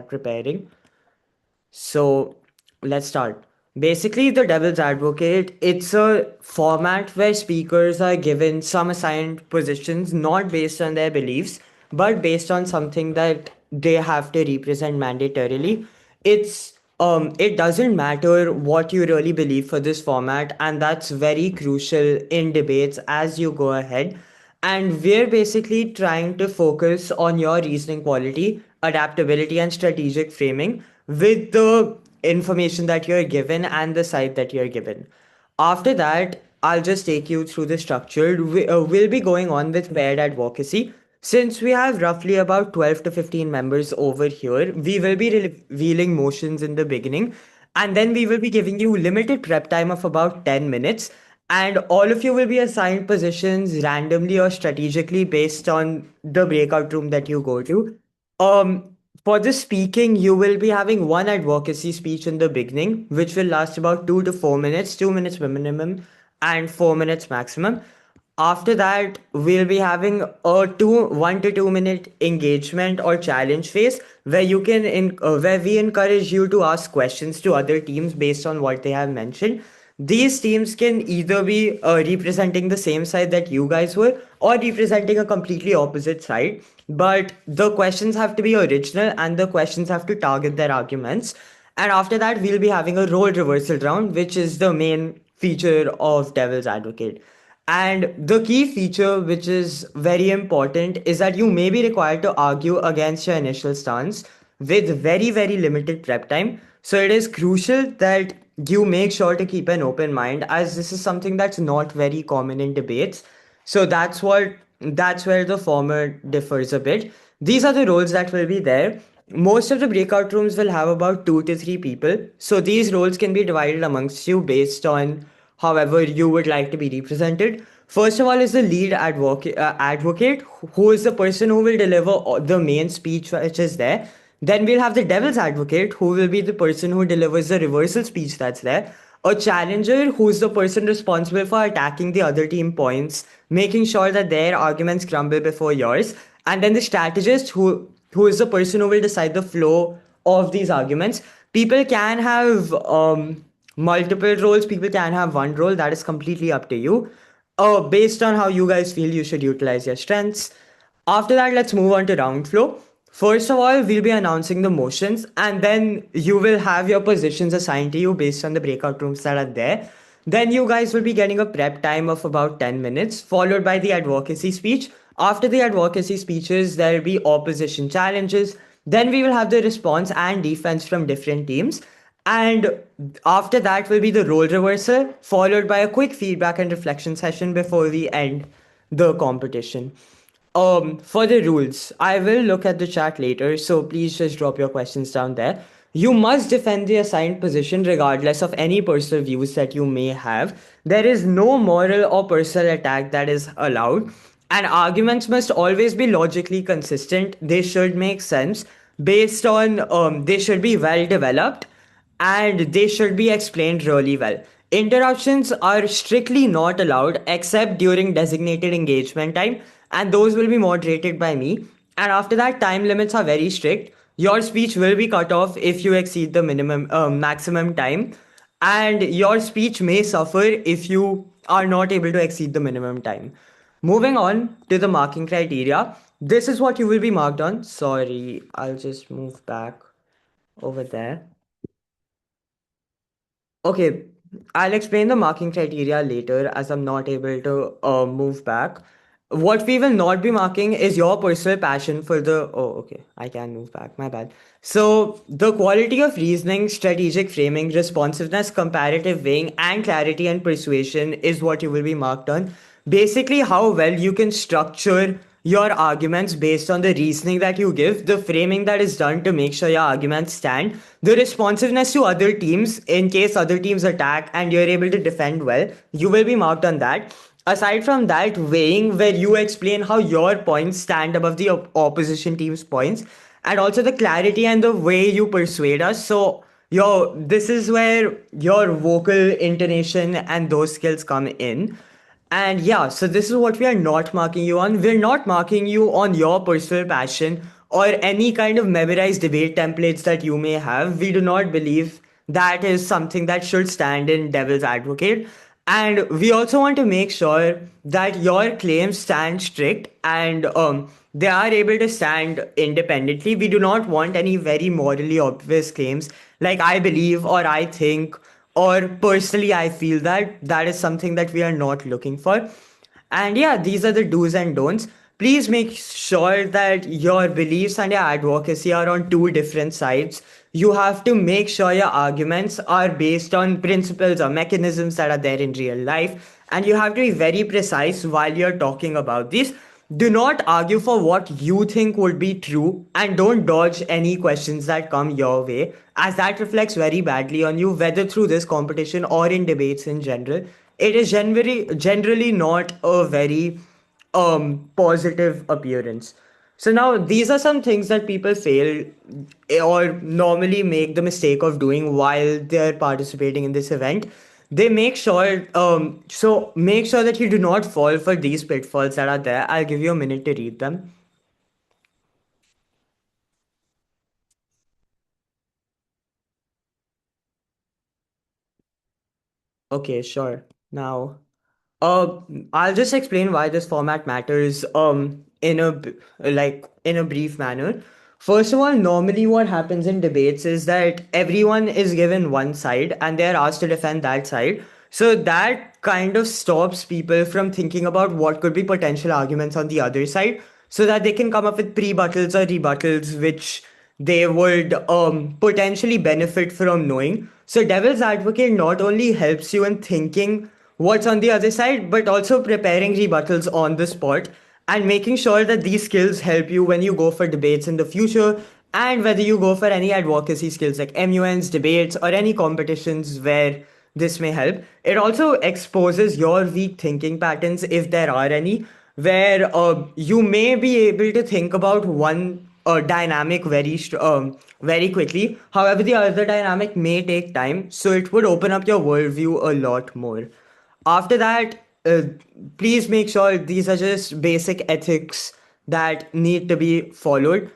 preparing. So let's start. Basically, the devil's advocate, it's a format where speakers are given some assigned positions, not based on their beliefs, but based on something that they have to represent mandatorily. It doesn't matter what you really believe for this format, and that's very crucial in debates as you go ahead. And we're basically trying to focus on your reasoning quality, adaptability, and strategic framing with the information that you're given and the site that you're given. After that, I'll just take you through the structure. We'll be going on with paired advocacy. Since we have roughly about 12 to 15 members over here, we will be revealing motions in the beginning, and then we will be giving you limited prep time of about 10 minutes, and all of you will be assigned positions randomly or strategically based on the breakout room that you go to. um for the speaking, you will be having one advocacy speech in the beginning, which will last about 2 to 4 minutes, 2 minutes minimum, and 4 minutes maximum. After that, we'll be having a 1 to 2 minute engagement or challenge phase where where we encourage you to ask questions to other teams based on what they have mentioned. These teams can either be representing the same side that you guys were or representing a completely opposite side. But the questions have to be original and the questions have to target their arguments. And after that, we'll be having a role reversal round, which is the main feature of Devil's Advocate. And the key feature, which is very important, is that you may be required to argue against your initial stance with very, very limited prep time. So it is crucial that you make sure to keep an open mind, as this is something that's not very common in debates. So that's where the format differs a bit. These are the roles that will be there. Most of the breakout rooms will have about 2 to 3 people. So these roles can be divided amongst you based on however you would like to be represented. First of all is the lead advocate, who is the person who will deliver the main speech which is there. Then we'll have the devil's advocate, who will be the person who delivers the reversal speech that's there. A challenger, who's the person responsible for attacking the other team points, making sure that their arguments crumble before yours. And then the strategist, who is the person who will decide the flow of these arguments. People can have multiple roles, people can have one role. That is completely up to you. Based on how you guys feel you should utilize your strengths. After that, let's move on to round flow. First of all, we'll be announcing the motions, and then you will have your positions assigned to you based on the breakout rooms that are there. Then you guys will be getting a prep time of about 10 minutes, followed by the advocacy speech. After the advocacy speeches, there will be opposition challenges. Then we will have the response and defense from different teams. And after that will be the role reversal, followed by a quick feedback and reflection session before we end the competition. For the rules, I will look at the chat later, so please just drop your questions down there. You must defend the assigned position regardless of any personal views that you may have. There is no moral or personal attack that is allowed, and arguments must always be logically consistent. They should make sense they should be well developed, and they should be explained really well. Interruptions are strictly not allowed except during designated engagement time, and those will be moderated by me. And after that, time limits are very strict. Your speech will be cut off if you exceed the maximum time, and your speech may suffer if you are not able to exceed the minimum time. Moving on to the marking criteria, this is what you will be marked on. Sorry, I'll just move back over there. Okay, I'll explain the marking criteria later as I'm not able to move back. What we will not be marking is your personal passion for the. Oh, okay, I can move back, my bad. So, the quality of reasoning, strategic framing, responsiveness, comparative weighing, and clarity and persuasion is what you will be marked on. Basically, how well you can structure your arguments based on the reasoning that you give, the framing that is done to make sure your arguments stand, the responsiveness to other teams in case other teams attack and you're able to defend well, you will be marked on that. Aside from that, weighing, where you explain how your points stand above the opposition team's points, and also the clarity and the way you persuade us. So, this is where your vocal intonation and those skills come in. And yeah, so this is what we are not marking you on. We're not marking you on your personal passion or any kind of memorized debate templates that you may have. We do not believe that is something that should stand in devil's advocate. And we also want to make sure that your claims stand strict and they are able to stand independently. We do not want any very morally obvious claims like I believe or I think or personally I feel that is something that we are not looking for. And yeah, these are the do's and don'ts. Please make sure that your beliefs and your advocacy are on two different sides. You have to make sure your arguments are based on principles or mechanisms that are there in real life. And you have to be very precise while you're talking about these. Do not argue for what you think would be true and don't dodge any questions that come your way, as that reflects very badly on you, whether through this competition or in debates in general. It is generally not a very positive appearance. So now these are some things that people fail or normally make the mistake of doing while they're participating in this event. They make sure so make sure that you do not fall for these pitfalls that are there. I'll give you a minute to read them. Okay, sure. Now Uh, I'll just explain why this format matters in in a brief manner. First of all, normally what happens in debates is that everyone is given one side and they're asked to defend that side. So that kind of stops people from thinking about what could be potential arguments on the other side so that they can come up with pre-buttals or rebuttals which they would potentially benefit from knowing. So devil's advocate not only helps you in thinking what's on the other side, but also preparing rebuttals on the spot and making sure that these skills help you when you go for debates in the future and whether you go for any advocacy skills like MUNs, debates, or any competitions where this may help. It also exposes your weak thinking patterns if there are any, where you may be able to think about one dynamic very quickly. However, the other dynamic may take time, so it would open up your worldview a lot more. After that, please make sure these are just basic ethics that need to be followed.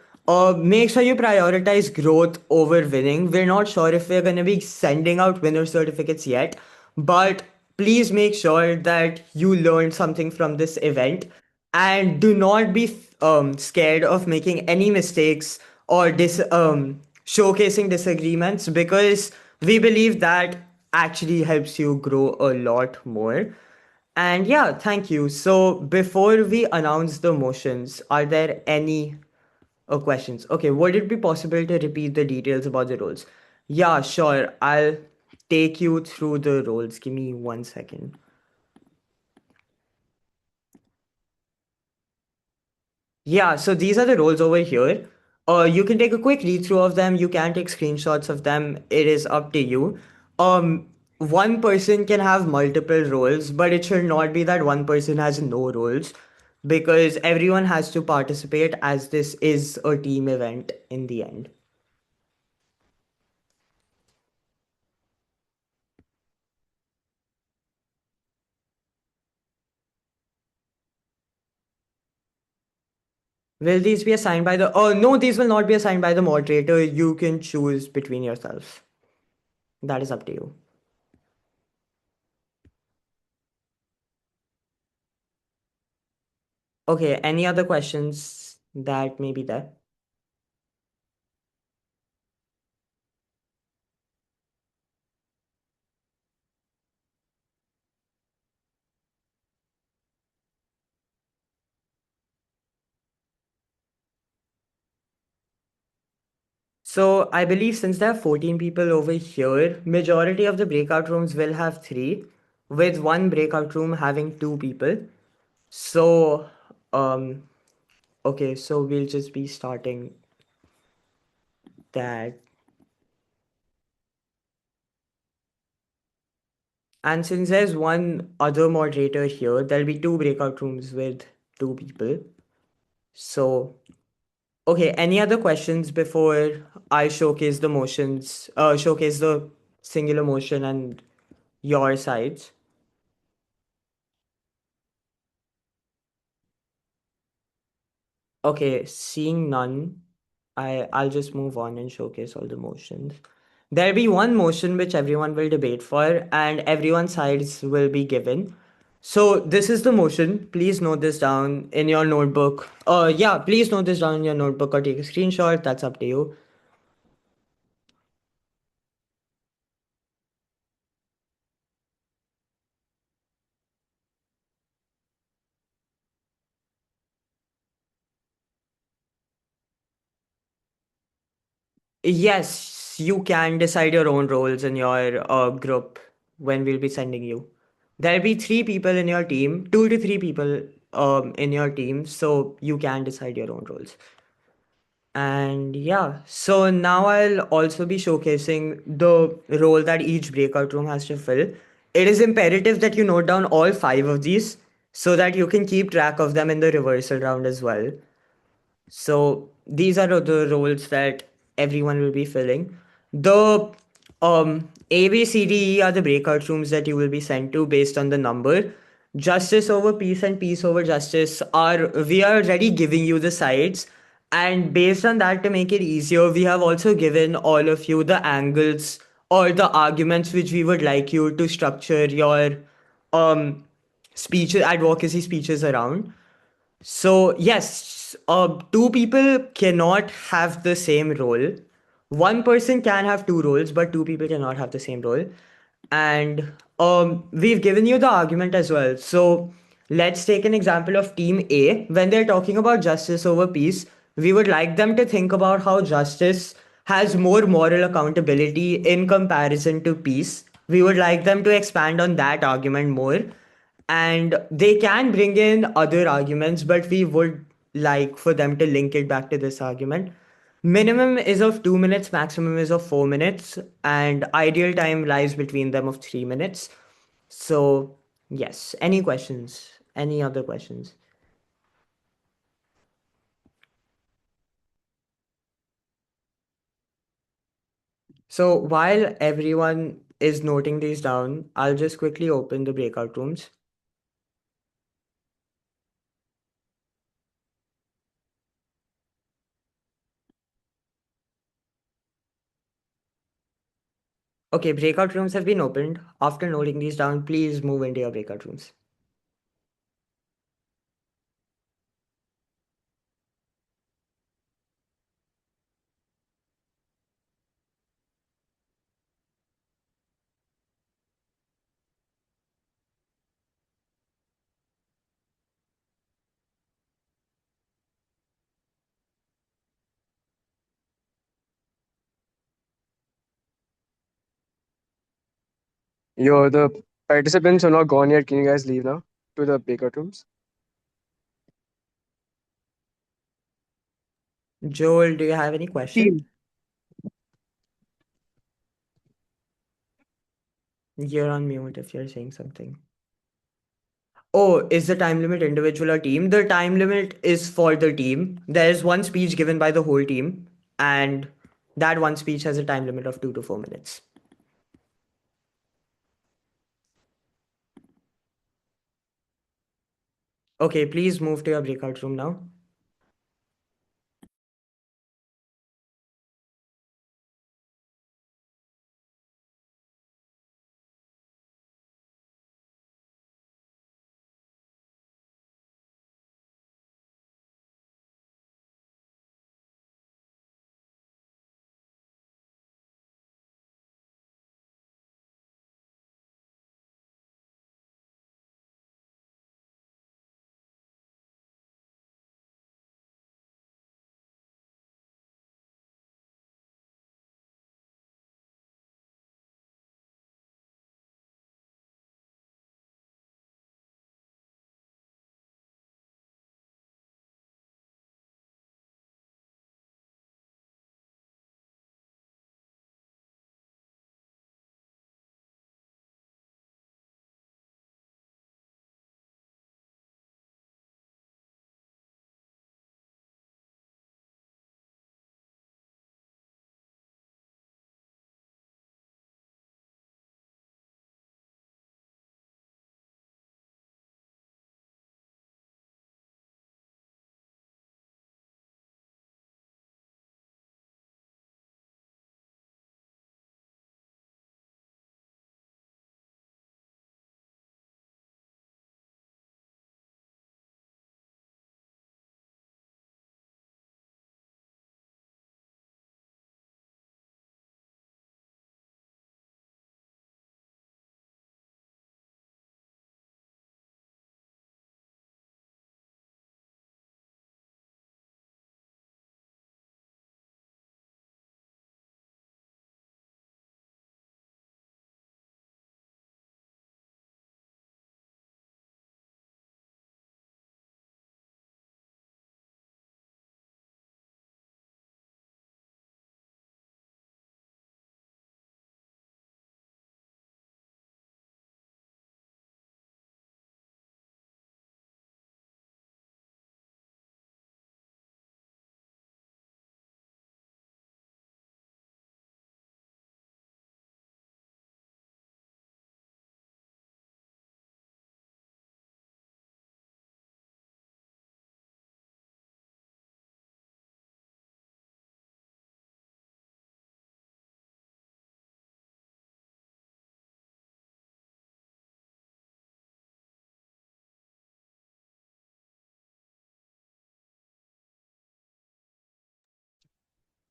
Make sure you prioritize growth over winning. We're not sure if we're going to be sending out winner certificates yet, but please make sure that you learned something from this event and do not be scared of making any mistakes or showcasing disagreements because we believe that actually helps you grow a lot more. And yeah, thank you. So before we announce the motions, are there any questions? Okay, would it be possible to repeat the details about the roles? Yeah, sure. I'll take you through the roles. Give me 1 second. Yeah, so these are the roles over here. You can take a quick read through of them. You can take screenshots of them. It is up to you. One person can have multiple roles, but it should not be that one person has no roles because everyone has to participate as this is a team event in the end. Will these be assigned by the? Oh, no, these will not be assigned by the moderator. You can choose between yourself. That is up to you. Okay, any other questions that may be there? So I believe since there are 14 people over here, majority of the breakout rooms will have three, with one breakout room having two people. So, um, okay, so we'll just be starting that. And since there's one other moderator here, there'll be two breakout rooms with two people. So, okay, any other questions before I showcase the motions, showcase the singular motion and your sides? Okay, seeing none, I'll just move on and showcase all the motions. There'll be one motion which everyone will debate for, and everyone's sides will be given. So this is the motion. Please note this down in your notebook. Yeah, please note this down in your notebook or take a screenshot. That's up to you. Yes, you can decide your own roles in your group when we'll be sending you. There'll be three people in your team, two to three people in your team, so you can decide your own roles. And yeah, so now I'll also be showcasing the role that each breakout room has to fill. It is imperative that you note down all five of these so that you can keep track of them in the reversal round as well. So these are the roles that everyone will be filling. The A, B, C, D, E are the breakout rooms that you will be sent to based on the number. Justice over peace and peace over justice are we are already giving you the sides, and based on that to make it easier, we have also given all of you the angles or the arguments which we would like you to structure your um speeches advocacy speeches around. So, yes, two people cannot have the same role. One person can have two roles, but two people cannot have the same role. And we've given you the argument as well. So, let's take an example of Team A. When they're talking about justice over peace, we would like them to think about how justice has more moral accountability in comparison to peace. We would like them to expand on that argument more, and they can bring in other arguments, but we would like for them to link it back to this argument. Minimum is of 2 minutes, maximum is of 4 minutes, and ideal time lies between them of 3 minutes. So, yes, any questions? Any other questions? So, while everyone is noting these down, I'll just quickly open the breakout rooms. Okay, breakout rooms have been opened. After noting these down, please move into your breakout rooms. The participants are not gone yet. Can you guys leave now to the breakout rooms? Joel, do you have any question? Team. You're on mute if you're saying something. Oh, is the time limit individual or team? The time limit is for the team. There is one speech given by the whole team, and that one speech has a time limit of 2 to 4 minutes. Okay, please move to your breakout room now.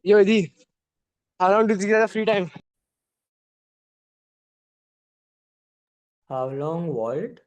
Yo, Adi, how long do you get a free time? How long what?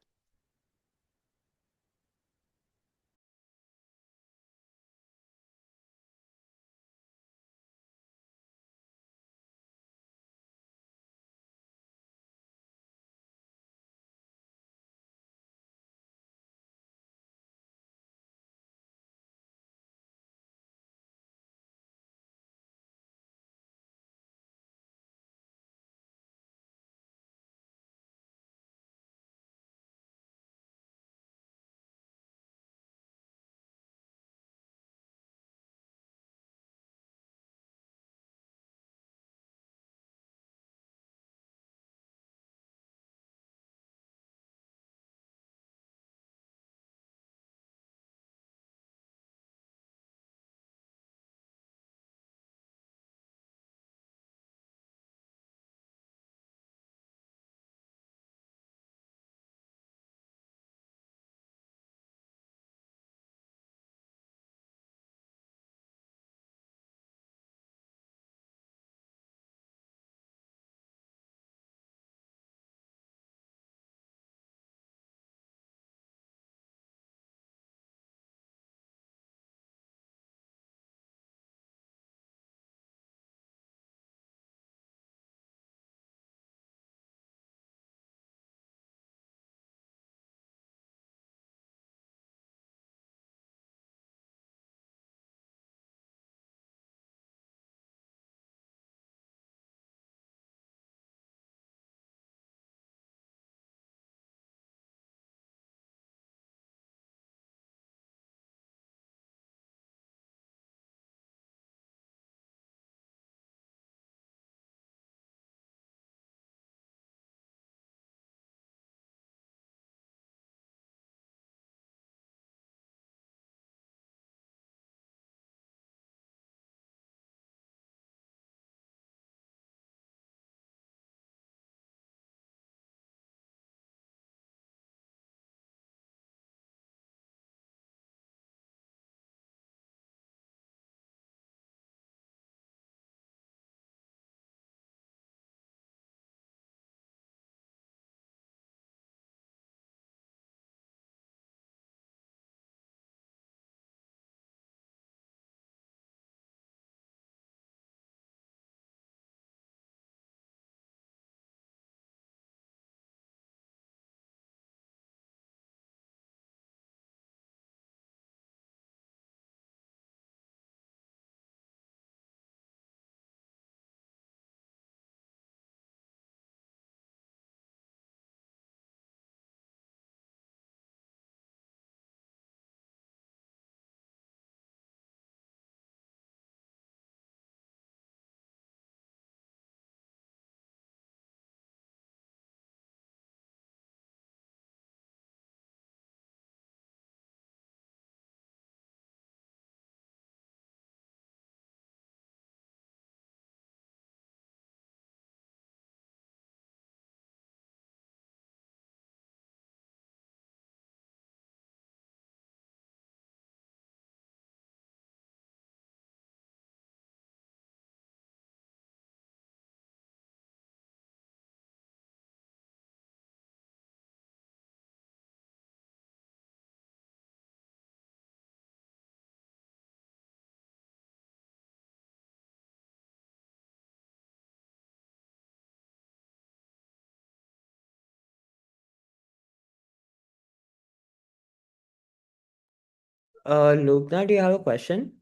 Lubna, do you have a question?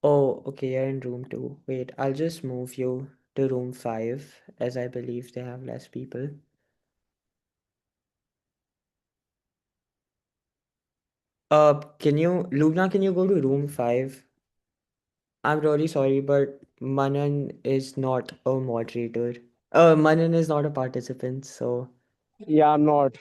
Oh, okay, you're in room two. Wait, I'll just move you to room five, as I believe they have less people. Lubna, can you go to room five? I'm really sorry, but Manan is not a moderator. Manan is not a participant, so Yeah, I'm not.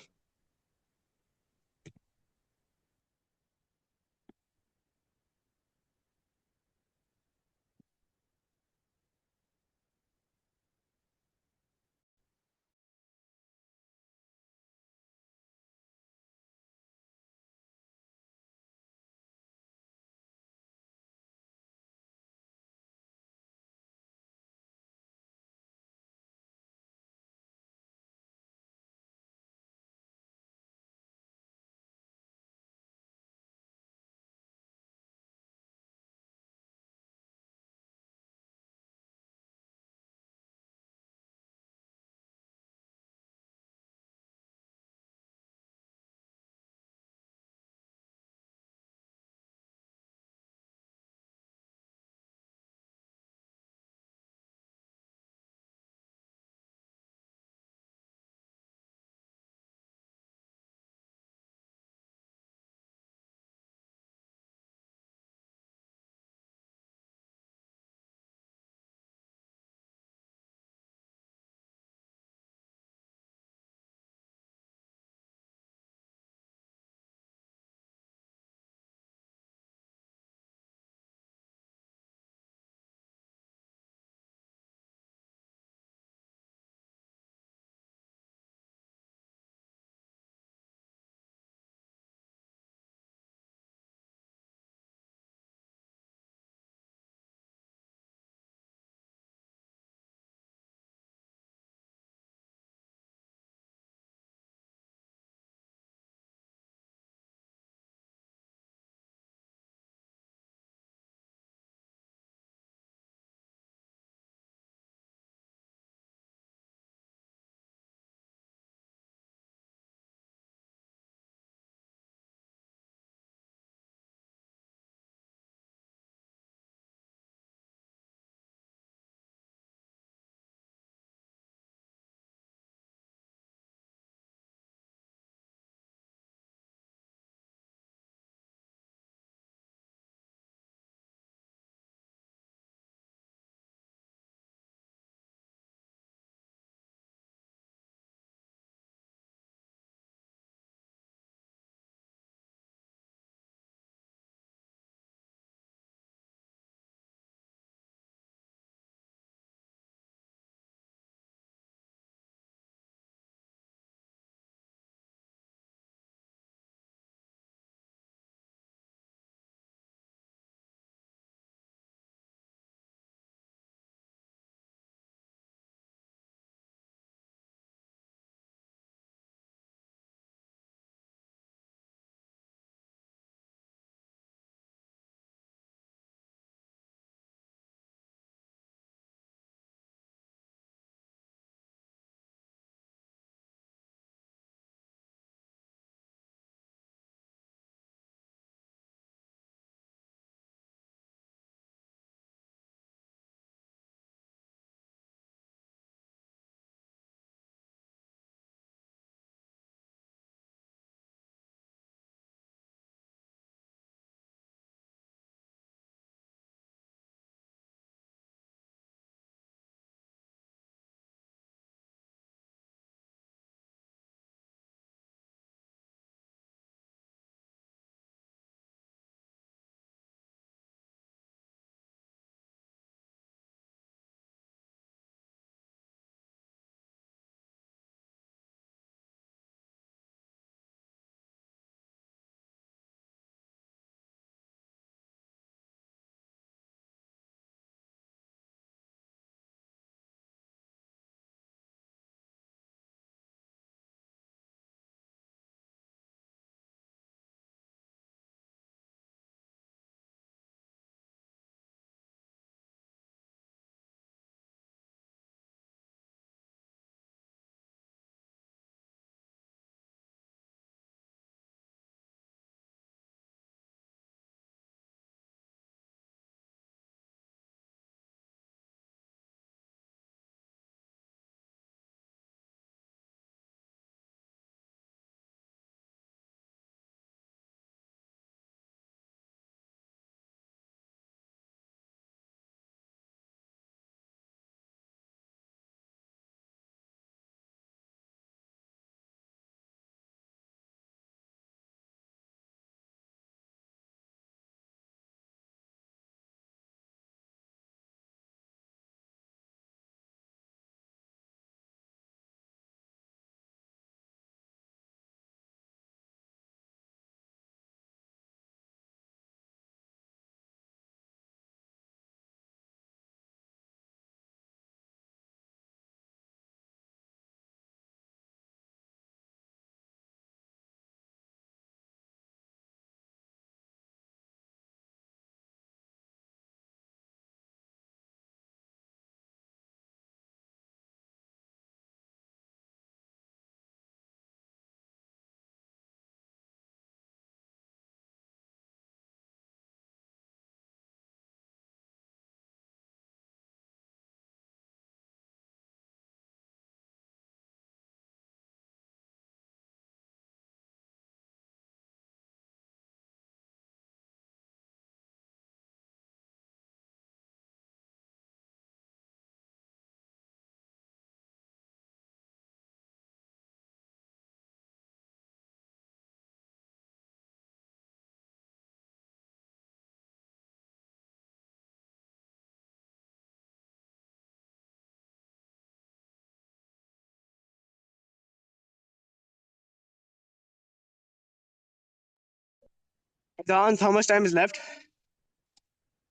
Dance, how much time is left?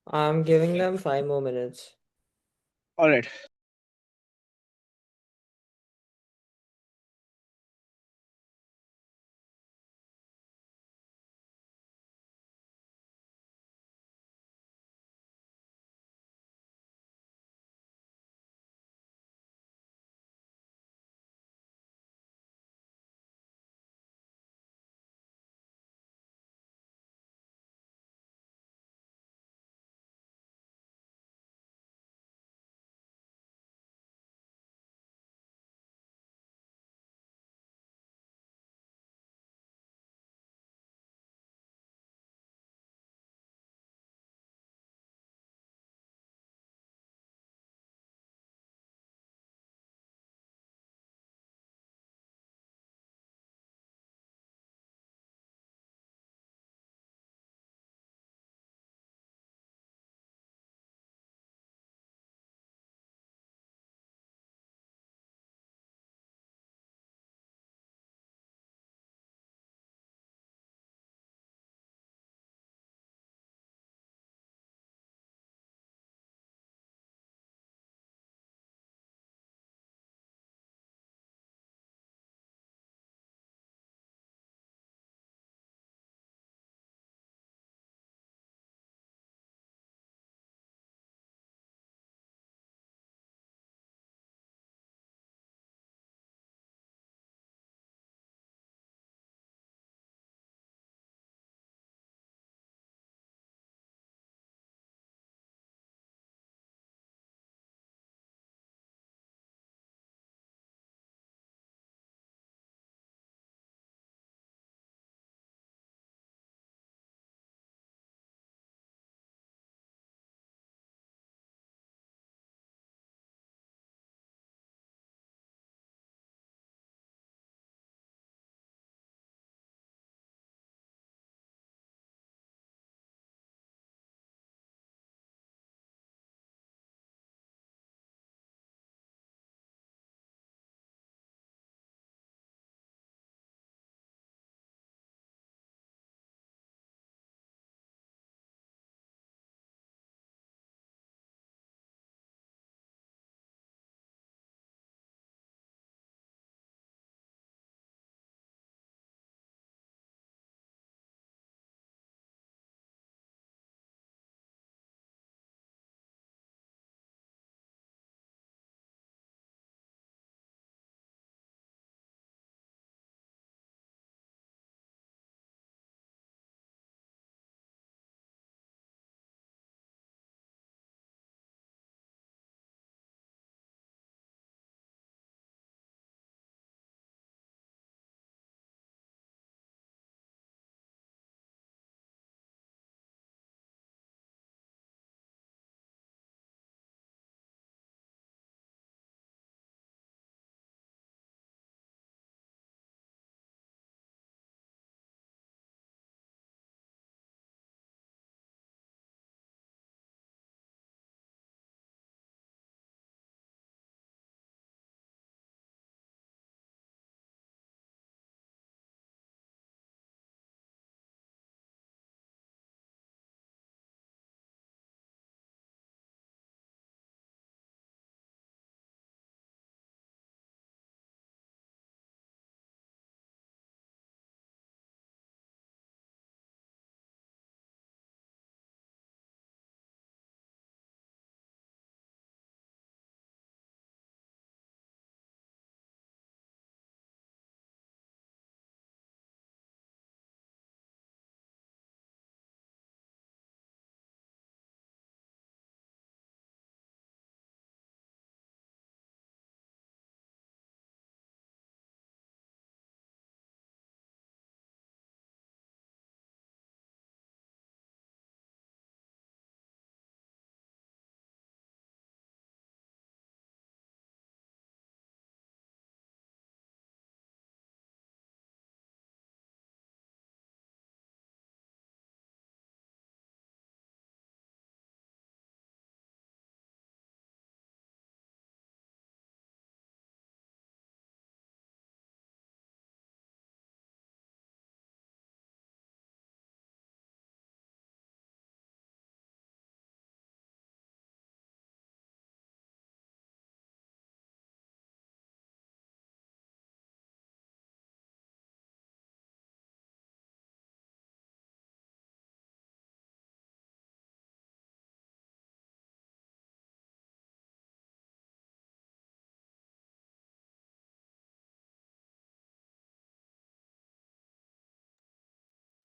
I'm giving them 5 more minutes. All right.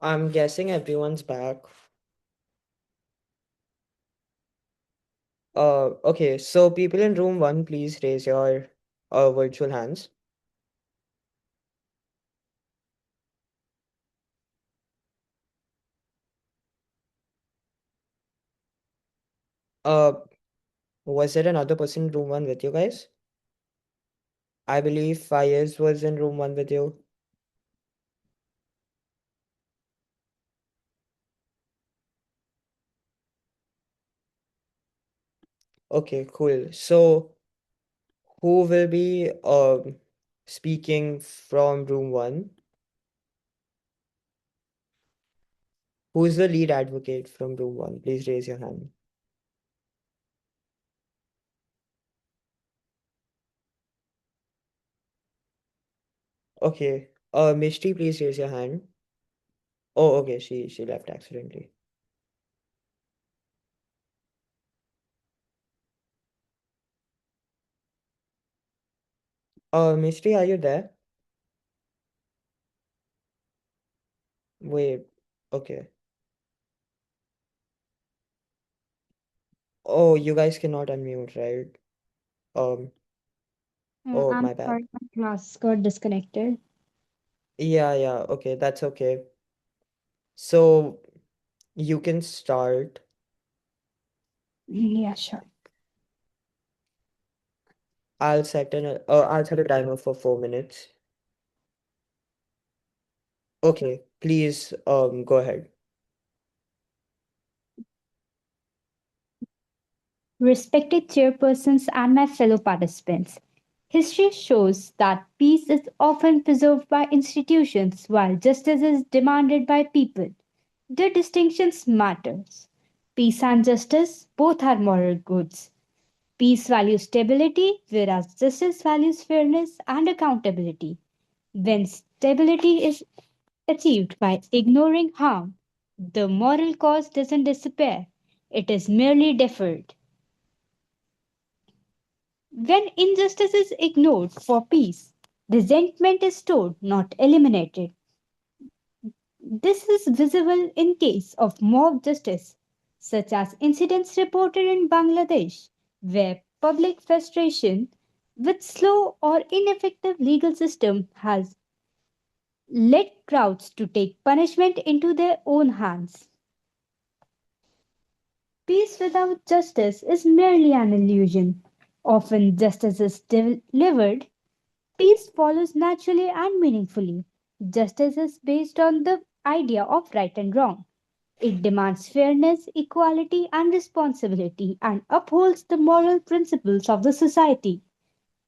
I'm guessing everyone's back. Okay, so people in room one, please raise your virtual hands. Uh, was there another person in room one with you guys? I believe Fires was in room one with you. Okay, cool. So who will be speaking from room one? Who's the lead advocate from room one? Please raise your hand. Okay. Mishti, please raise your hand. Oh, okay. She left accidentally. Mishti, are you there? Wait. Okay. Oh, you guys cannot unmute, right? Um. Oh, I'm my bad. sorry, my class got disconnected. Yeah, yeah. Okay, that's okay. So you can start. Yeah, sure. I'll set a timer for 4 minutes. Okay, please go ahead. Respected chairpersons and my fellow participants, history shows that peace is often preserved by institutions while justice is demanded by people. The distinctions matters. Peace and justice both are moral goods. Peace values stability, whereas justice values fairness and accountability. When stability is achieved by ignoring harm, the moral cause doesn't disappear, it is merely deferred. When injustice is ignored for peace, resentment is stored, not eliminated. This is visible in case of mob justice, such as incidents reported in Bangladesh, where public frustration with slow or ineffective legal system has led crowds to take punishment into their own hands. Peace without justice is merely an illusion. Often, justice is delivered, peace follows naturally and meaningfully. Justice is based on the idea of right and wrong. It demands fairness, equality, and responsibility and upholds the moral principles of the society.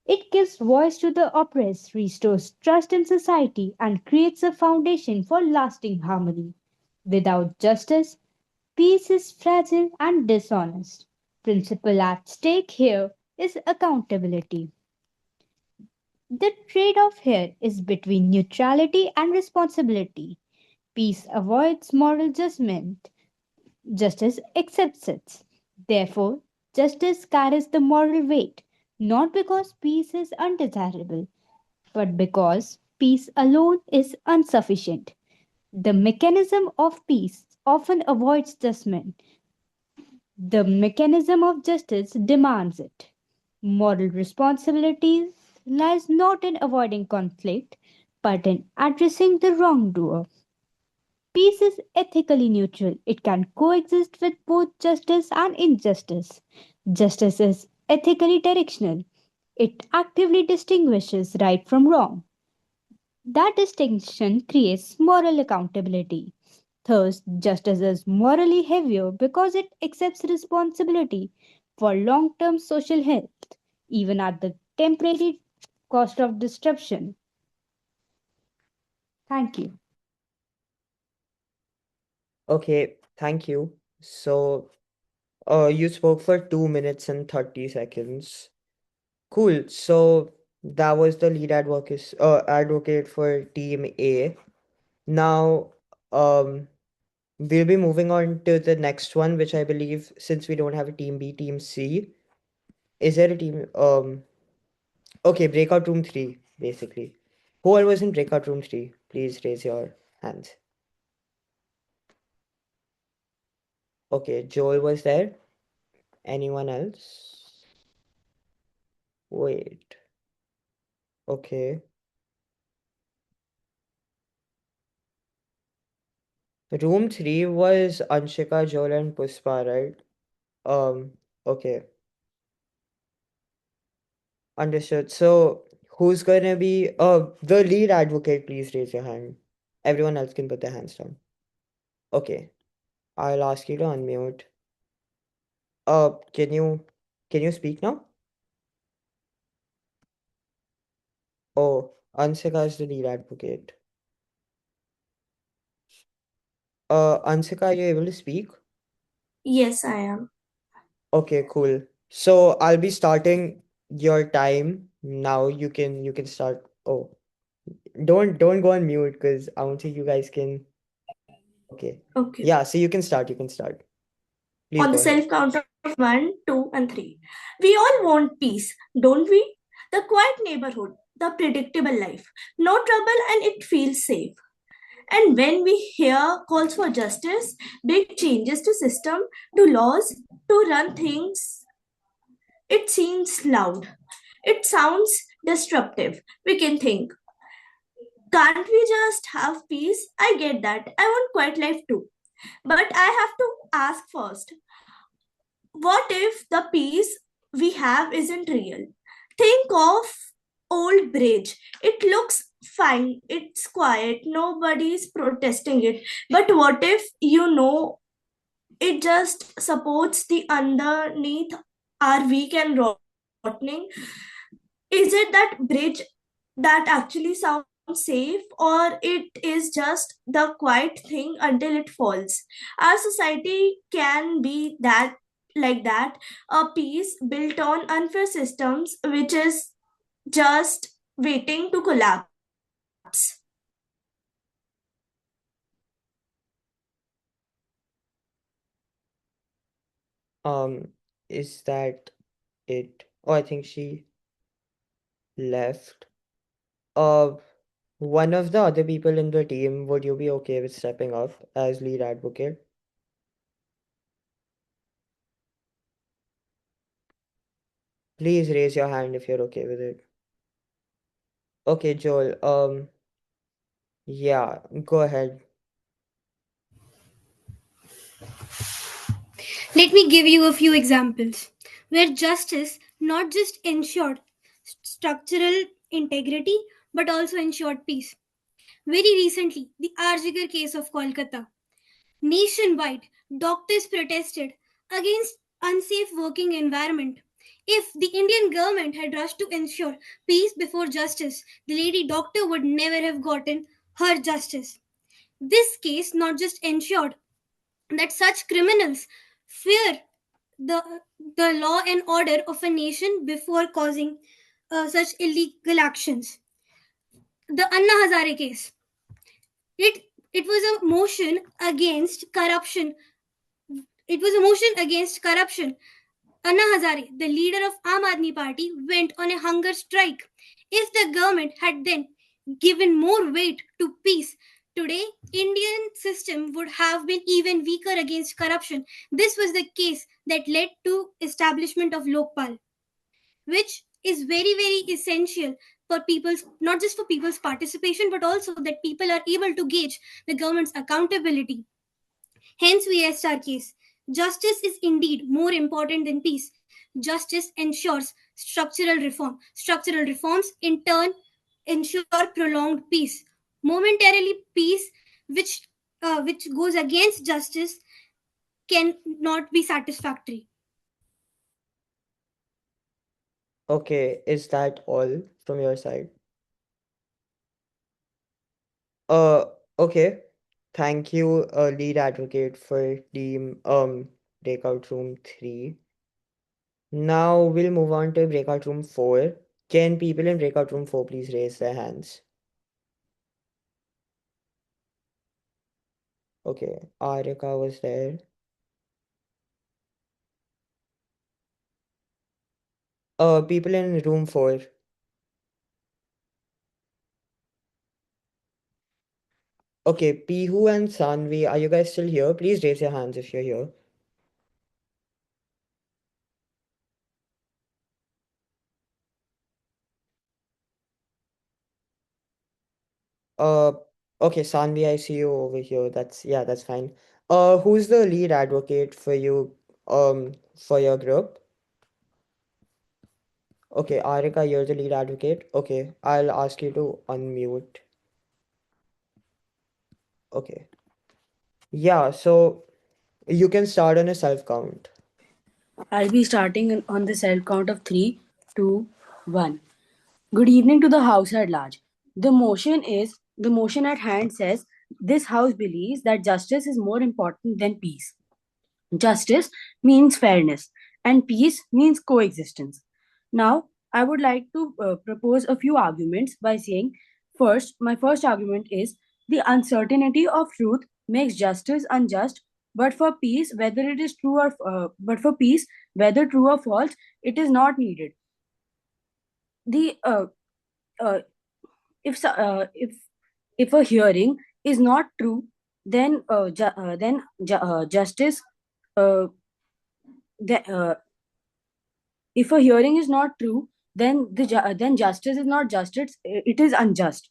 It gives voice to the oppressed, restores trust in society, and creates a foundation for lasting harmony. Without justice, peace is fragile and dishonest. Principle at stake here is accountability. The trade off here is between neutrality and responsibility. Peace avoids moral judgment, justice accepts it. Therefore, justice carries the moral weight, not because peace is undesirable, but because peace alone is insufficient. The mechanism of peace often avoids judgment. The mechanism of justice demands it. Moral responsibility lies not in avoiding conflict, but in addressing the wrongdoer. Peace is ethically neutral. It can coexist with both justice and injustice. Justice is ethically directional. It actively distinguishes right from wrong. That distinction creates moral accountability. Thus, justice is morally heavier because it accepts responsibility for long term social health, even at the temporary cost of disruption. Thank you. Okay, thank you. So, you spoke for 2 minutes and 30 seconds. Cool. So that was the lead advocate for Team A. Now, um, we'll be moving on to the next one, which I believe, since we don't have a Team B, Team C. Is there a team? Okay, breakout room three, basically. Who all was in breakout room three? Please raise your hands. Okay, Joel was there. Anyone else? Wait. Okay. Room 3 was Anshika, Joel, and Puspa, right? Okay. Understood. So, who's gonna be the lead advocate? Please raise your hand. Everyone else can put their hands down. Okay. I'll ask you to unmute. Can you speak now? Oh, Ansika is the lead advocate. Ansika, are you able to speak? Yes, I am. Okay, cool. So I'll be starting your time now. You can start. Oh, don't go on mute because I don't think you guys can. Okay. Okay. Yeah, so you can start. You can start. Please On go the ahead. self count of one, two, and three. We all want peace, don't we? The quiet neighborhood, the predictable life. No trouble and it feels safe. And when we hear calls for justice, big changes to system, to laws, to run things, it seems loud. It sounds disruptive. We can think, can't we just have peace? I get that. I want quiet life too. But I have to ask first, what if the peace we have isn't real? Think of old bridge. It looks fine, it's quiet, nobody's protesting it. But what if it just supports the underneath are weak and rotting? Is it that bridge that actually sounds safe, or it is just the quiet thing until it falls? Our society can be that, like that, a piece built on unfair systems which is just waiting to collapse. Um, is that it? Oh, I think she left. Uh, one of the other people in the team, would you be okay with stepping up as lead advocate? Please raise your hand if you're okay with it. Okay, Joel. Yeah, go ahead. Let me give you a few examples where justice not just ensured structural integrity but also ensured peace. Very recently, the Arjigar case of Kolkata. Nationwide, doctors protested against unsafe working environment. If the Indian government had rushed to ensure peace before justice, the lady doctor would never have gotten her justice. This case not just ensured that such criminals fear the, the law and order of a nation before causing such illegal actions. The Anna Hazare case. It was a motion against corruption. It was a motion against corruption. Anna Hazare, the leader of Aam Aadmi Party, went on a hunger strike. If the government had then given more weight to peace, today Indian system would have been even weaker against corruption. This was the case that led to establishment of Lokpal, which is very essential for people's, not just for people's participation, but also that people are able to gauge the government's accountability. Hence, we asked our case. Justice is indeed more important than peace. Justice ensures structural reform. Structural reforms, in turn, ensure prolonged peace. Momentarily, peace which goes against justice can not be satisfactory. Okay, is that all from your side? Uh, okay. Thank you, lead advocate for team breakout room 3. Now we'll move on to breakout room 4. Can people in breakout room 4 please raise their hands? Okay, Arika was there. People in room 4. Okay, Pihu and Sanvi, are you guys still here? Please raise your hands if you're here. Uh, okay, Sanvi, I see you over here. That's fine. Who's the lead advocate for you, for your group? Okay, Arika, you're the lead advocate. Okay, I'll ask you to unmute. Okay. Yeah, so you can start on a self count. I'll be starting on the self count of 3, 2, 1. Good evening to the House at large. The motion at hand says this House believes that justice is more important than peace. Justice means fairness, and peace means coexistence. Now, I would like to propose a few arguments by saying first, my first argument is the uncertainty of truth makes justice unjust, but for peace, whether true or false, it is not needed. The uh, if so- if a hearing is not true, then justice uh, the, if a hearing is not true, then justice is not justice; it is unjust.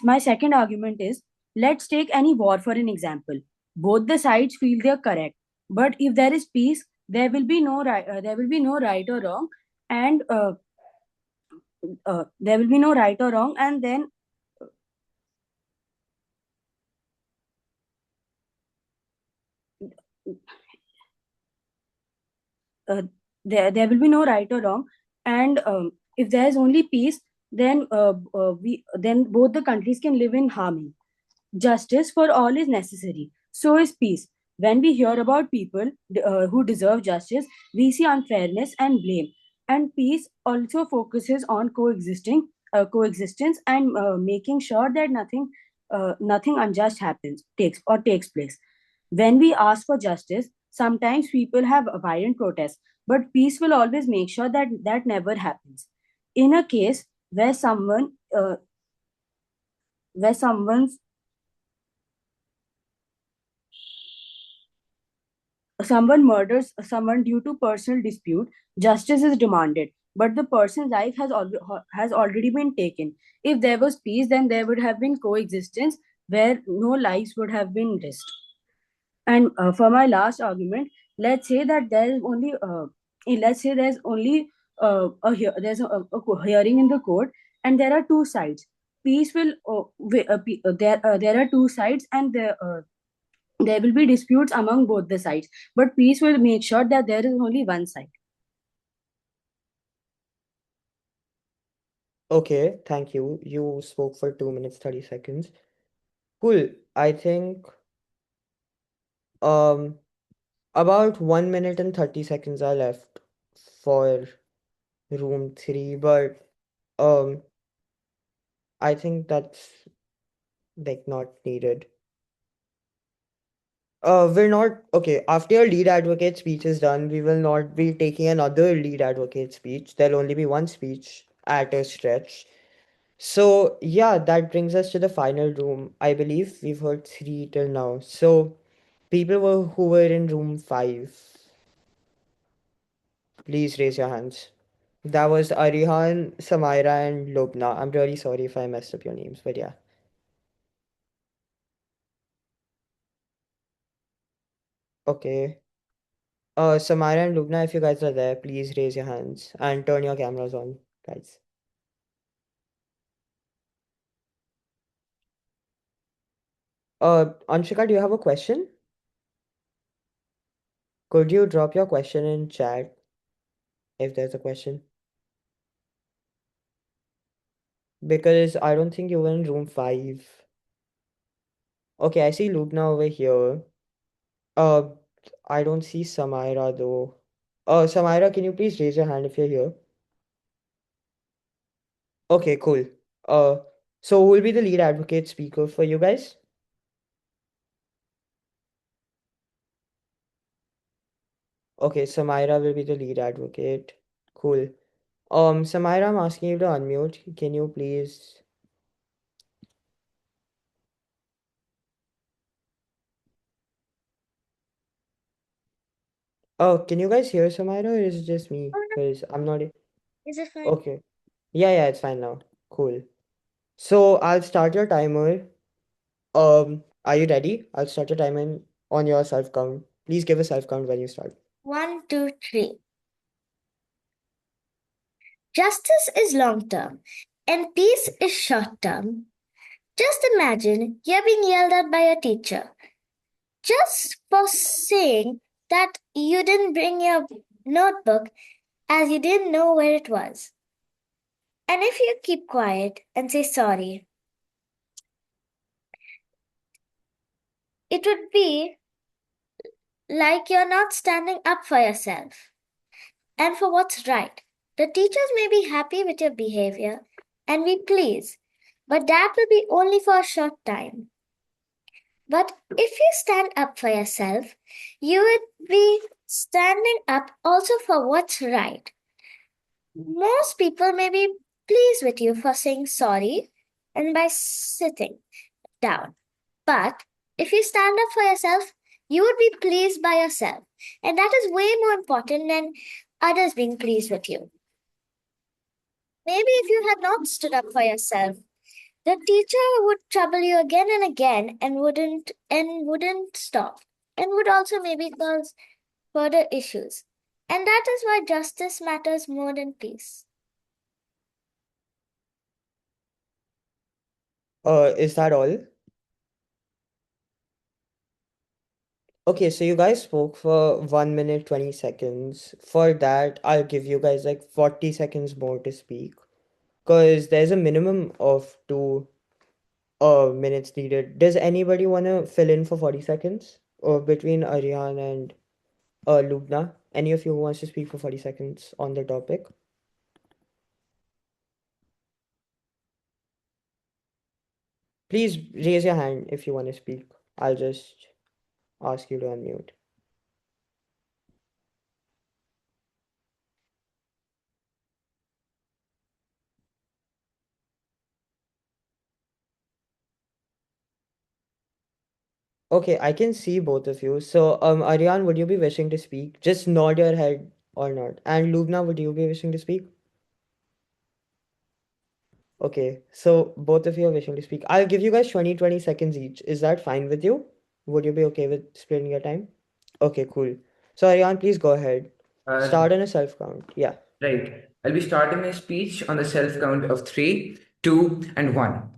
My second argument is let's take any war for an example. Both the sides feel they are correct, but if there is peace, there will be no right. There will be no right or wrong, and there will be no right or wrong, and then uh, there will be no right or wrong, and if there is only peace, then both the countries can live in harmony. Justice for all is necessary, so is peace. When we hear about people who deserve justice, we see unfairness and blame, and peace also focuses on coexistence and making sure that nothing unjust takes place. When we ask for justice, sometimes people have violent protests, but peace will always make sure that that never happens. In a case where someone murders someone due to personal dispute, justice is demanded, but the person's life has already been taken. If there was peace, then there would have been coexistence where no lives would have been risked. And for my last argument, let's say that there's only a hearing in the court, and there are two sides. Peace will there are two sides, and there will be disputes among both the sides, but peace will make sure that there is only one side. Okay, thank you. You spoke for 2 minutes 30 seconds. Cool. I think um about 1 minute and 30 seconds are left for room 3, but um I think that's like not needed. We're not okay. After your lead advocate speech is done, we will not be taking another lead advocate speech. There'll only be one speech at a stretch. So, yeah, that brings us to the final room. I believe we've heard three till now. So, who were in room five, please raise your hands. That was Arihan, Samaira, and Lobna. I'm really sorry if I messed up your names, but yeah. Okay. Samaira and Lubna, if you guys are there, please raise your hands and turn your cameras on, guys. Anshika, do you have a question? Could you drop your question in chat if there's a question? Because I don't think you were in room 5. Okay, I see Lubna over here. Uh, I don't see Samaira though. Samaira, can you please raise your hand if you're here? Okay, cool. Uh, so who will be the lead advocate speaker for you guys? Okay, Samaira will be the lead advocate. Cool. Samaira, I'm asking you to unmute. Can you please? Oh, can you guys hear Samaira or is it just me? Oh, no. Because I'm not. Is it fine? Okay. Yeah, it's fine now. Cool. So I'll start your timer. Are you ready? I'll start your timer on your self count. Please give a self count when you start. 1, 2, 3. Justice is long term and peace is short term. Just imagine you're being yelled at by a teacher just for saying that you didn't bring your notebook as you didn't know where it was. And if you keep quiet and say sorry, it would be like you're not standing up for yourself and for what's right. The teachers may be happy with your behavior and be pleased, but that will be only for a short time. But if you stand up for yourself, you would be standing up also for what's right. Most people may be pleased with you for saying sorry and by sitting down. But if you stand up for yourself, you would be pleased by yourself. And that is way more important than others being pleased with you. Maybe if you had not stood up for yourself, the teacher would trouble you again and again and wouldn't stop. And would also maybe cause further issues. And that is why justice matters more than peace. Is that all? Okay, so you guys spoke for 1 minute 20 seconds. For that, I'll give you guys like 40 seconds more to speak. Because there's a minimum of 2 minutes needed. Does anybody want to fill in for 40 seconds? Or between Aryan and Lubna? Any of you who wants to speak for 40 seconds on the topic? Please raise your hand if you want to speak. I'll just ask you to unmute. Okay, I can see both of you. So, Aryan, would you be wishing to speak? Just nod your head or not. And Lubna, would you be wishing to speak? Okay, so both of you are wishing to speak. I'll give you guys 20 seconds each. Is that fine with you? Would you be okay with splitting your time? Okay, cool. So, Aryan, please go ahead. Uh, Start on a self count. Yeah. right. I'll be starting my speech on the self count of three, two, and one.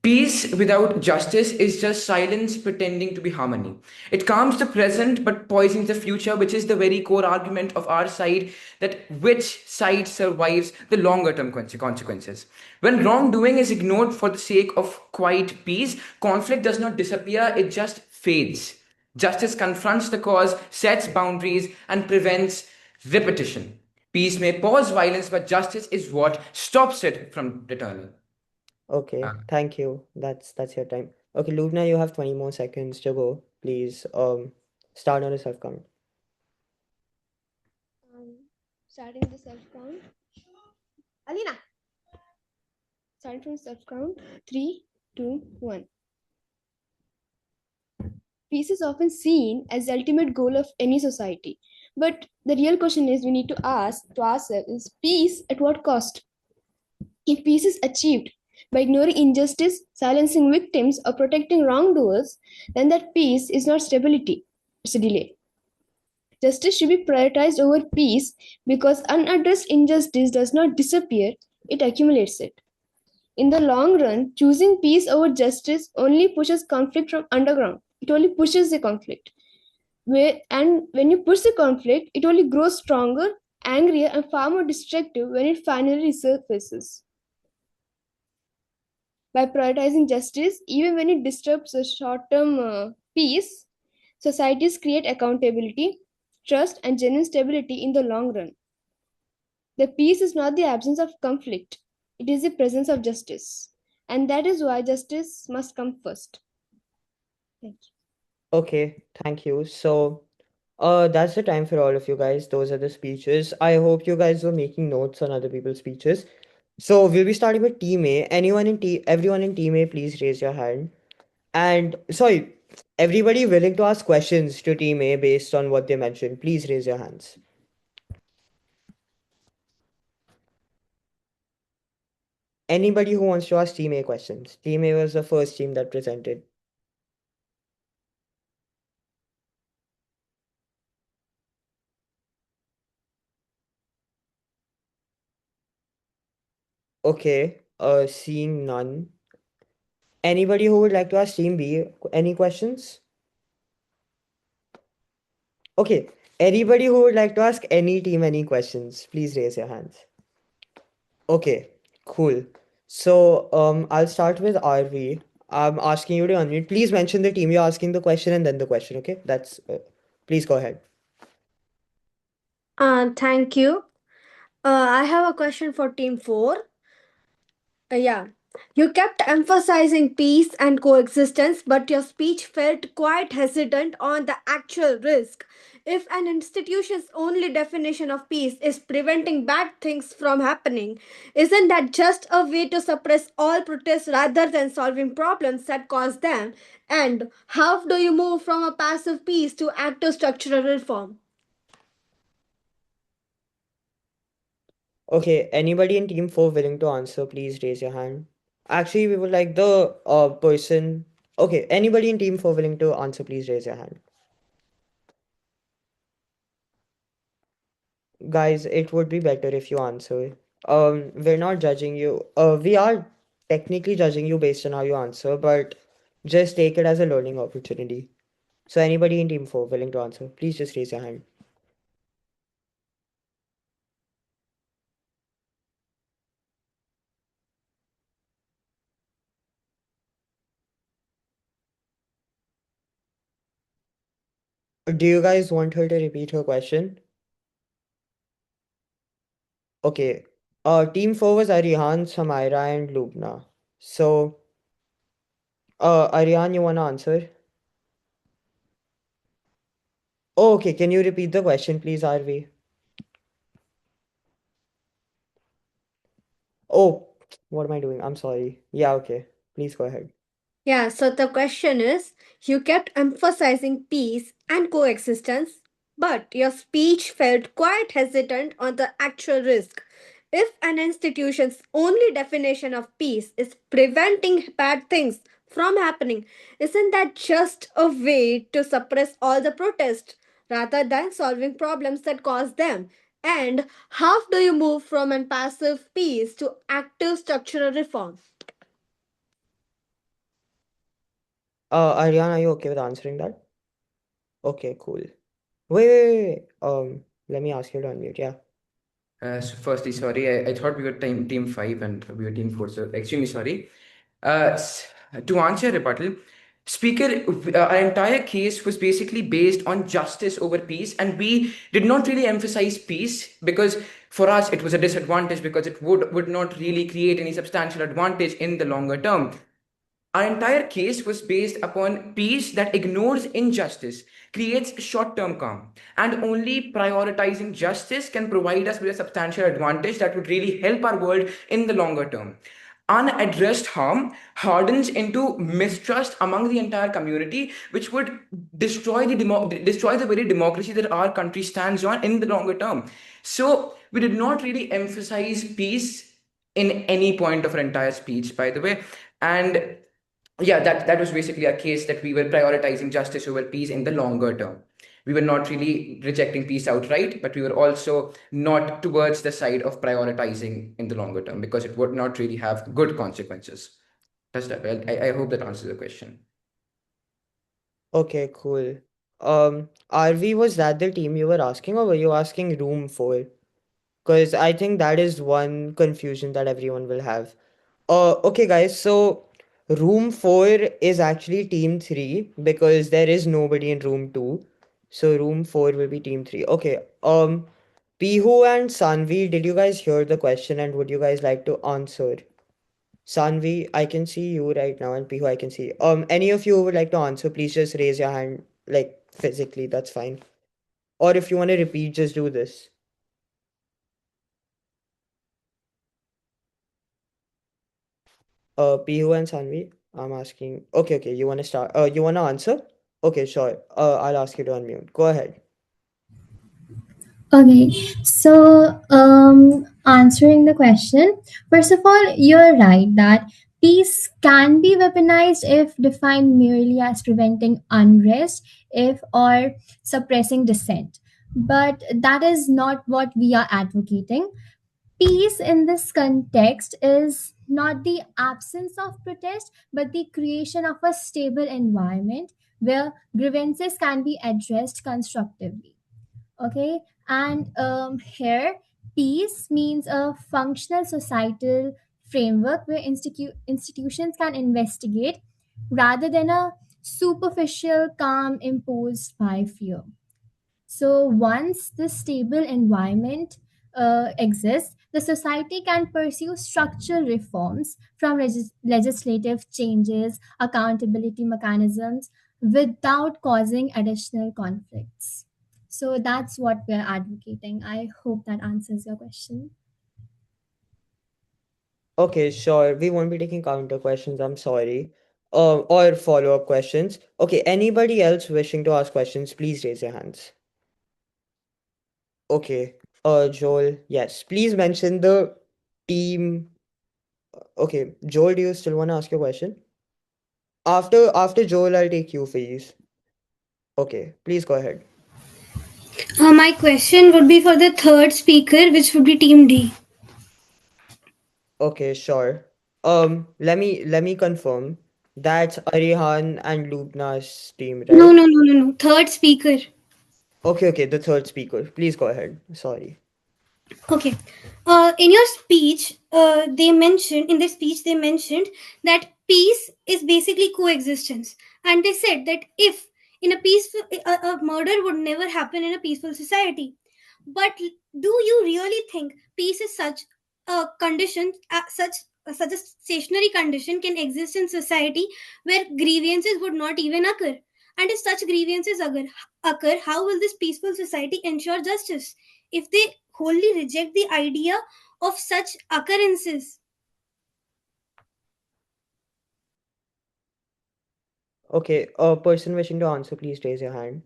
Peace without justice is just silence pretending to be harmony. It calms the present but poisons the future, which is the very core argument of our side, that which side survives the longer term consequences. When wrongdoing is ignored for the sake of quiet peace, conflict does not disappear, it just fades. Justice confronts the cause, sets boundaries, and prevents repetition. Peace may pause violence, but justice is what stops it from returning. Okay, thank you. That's your time. Okay, Lubna, you have 20 more seconds to go. Please, start on a self count. Starting the self count. Alina. Starting from self count. 3, 2, 1. Peace is often seen as the ultimate goal of any society. But the real question is we need to ask to ourselves is peace at what cost? If peace is achieved by ignoring injustice, silencing victims, or protecting wrongdoers, then that peace is not stability, it's a delay. Justice should be prioritized over peace because unaddressed injustice does not disappear, it accumulates it. In the long run, choosing peace over justice only pushes conflict from underground. It only pushes the conflict. And when you push the conflict, it only grows stronger, angrier, and far more destructive when it finally resurfaces. By prioritizing justice, even when it disrupts a short term peace, societies create accountability, trust, and genuine stability in the long run. The peace is not the absence of conflict, it is the presence of justice. And that is why justice must come first. Thank you. Okay, thank you. So, that's the time for all of you guys. Those are the speeches. I hope you guys were making notes on other people's speeches. So we'll be starting with Team A. Everyone in Team A, please raise your hand. And sorry, everybody willing to ask questions to Team A based on what they mentioned, please raise your hands. Anybody who wants to ask Team A questions? Team A was the first team that presented. Okay, seeing none. Anybody who would like to ask Team B any questions? Okay, anybody who would like to ask any team any questions, please raise your hands. Okay, cool. So, I'll start with RV. I'm asking you to unmute. Please mention the team you're asking the question and then the question, okay? Please go ahead. Thank you. I have a question for Team 4. Yeah. You kept emphasizing peace and coexistence, but your speech felt quite hesitant on the actual risk. If an institution's only definition of peace is preventing bad things from happening, isn't that just a way to suppress all protests rather than solving problems that cause them? And how do you move from a passive peace to active structural reform? Okay, anybody in team 4 willing to answer, please raise your hand. Actually, we would like the person. Okay, anybody in team 4 willing to answer, please raise your hand. Guys, it would be better if you answer. We're not judging you. We are technically judging you based on how you answer, but just take it as a learning opportunity. So anybody in team 4 willing to answer, please just raise your hand. Do you guys want her to repeat her question? Okay. Team 4 was Arihan, Samaira, and Lubna. So, Arihan, you wanna answer? Oh, okay, can you repeat the question, please, RV? Oh, what am I doing? I'm sorry. Yeah, okay. Please go ahead. Yeah, so the question is you kept emphasizing peace and coexistence, but your speech felt quite hesitant on the actual risk. If an institution's only definition of peace is preventing bad things from happening, isn't that just a way to suppress all the protests rather than solving problems that cause them? And how do you move from a passive peace to active structural reform? Arihan, are you okay with answering that? Okay, cool. Wait. Let me ask you to unmute. Yeah. So firstly, sorry, I thought we were team 5 and we were team 4, so extremely sorry. To answer rebuttal, Speaker, our entire case was basically based on justice over peace, and we did not really emphasize peace because for us it was a disadvantage because it would not really create any substantial advantage in the longer term. Our entire case was based upon peace that ignores injustice, creates short term calm, and only prioritizing justice can provide us with a substantial advantage that would really help our world in the longer term. Unaddressed harm hardens into mistrust among the entire community, which would destroy the very democracy that our country stands on in the longer term. So we did not really emphasize peace in any point of our entire speech, by the way, and yeah, that was basically a case that we were prioritizing justice over peace in the longer term. We were not really rejecting peace outright, but we were also not towards the side of prioritizing in the longer term because it would not really have good consequences. That's that. I hope that answers the question. Okay, cool. RV, was that the team you were asking, or were you asking room 4? Because I think that is one confusion that everyone will have. Okay, guys, so room 4 is actually team 3 because there is nobody in room 2. So room 4 will be team 3. Okay, Pihu and Sanvi, did you guys hear the question and would you guys like to answer? Sanvi, I can see you right now, and Pihu, I can see. Any of you who would like to answer, please just raise your hand, like physically, that's fine. Or if you want to repeat, just do this. Pihu and Sanvi, I'm asking. Okay, you want to start? You want to answer? Okay, sure. I'll ask you to unmute. Go ahead. Okay, so answering the question, first of all, you're right that peace can be weaponized if defined merely as preventing unrest, if or suppressing dissent. But that is not what we are advocating. Peace in this context is not the absence of protest, but the creation of a stable environment where grievances can be addressed constructively. Okay, and here peace means a functional societal framework where institutions can investigate rather than a superficial calm imposed by fear. So once this stable environment exists, the society can pursue structural reforms from legislative changes, accountability mechanisms without causing additional conflicts. So that's what we're advocating. I hope that answers your question. Okay, sure. We won't be taking counter questions. I'm sorry. Or follow-up questions. Okay, anybody else wishing to ask questions, please raise your hands. Okay. Joel, yes. Please mention the team. Okay, Joel, do you still want to ask your question? After Joel, I'll take you, please. Okay, please go ahead. My question would be for the third speaker, which would be Team D. Okay, sure. Let me confirm. That's Arihan and Lubna's team, No, right? no, no, no, no. Third speaker. Okay, the third speaker. Please go ahead. Sorry. Okay. In your speech, they mentioned that peace is basically coexistence, and they said that if in a peaceful, a murder would never happen in a peaceful society. But do you really think peace is such a condition, such a stationary condition can exist in society where grievances would not even occur? And if such grievances occur, how will this peaceful society ensure justice if they wholly reject the idea of such occurrences? Okay, a person wishing to answer, please raise your hand.